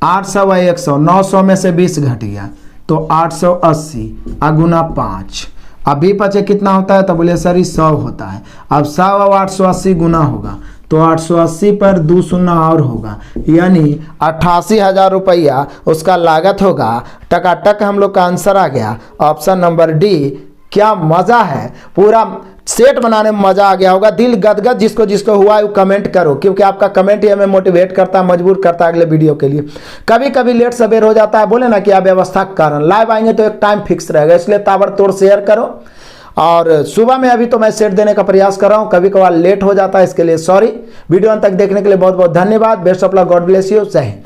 800 व 100, 900 में से 20 घट गया तो 880 और गुना 5। अब भी बचे कितना होता है? तो बोले सर 100 होता है। अब 100 और 880 गुना होगा तो 880 पर 2 शून्य और होगा, यानी 88,000 रुपया उसका लागत होगा। टकाटक हम लोग का आंसर आ गया, ऑप्शन नंबर डी। क्या मजा है, पूरा सेट बनाने में मजा आ गया होगा। दिल गदगद जिसको जिसको हुआ है वो कमेंट करो, क्योंकि आपका कमेंट ही हमें मोटिवेट करता है, मजबूर करता है अगले वीडियो के लिए। कभी कभी लेट सवेर हो जाता है, बोले ना कि अव्यवस्था के कारण। लाइव आएंगे तो एक टाइम फिक्स रहेगा, इसलिए ताबड़तोड़ शेयर करो। और सुबह में अभी तो मैं सेट देने का प्रयास कर रहा हूं, कभी कभार लेट हो जाता है, इसके लिए सॉरी। वीडियो अंत तक देखने के लिए बहुत बहुत धन्यवाद। Best of luck, God bless you, जय हिंद।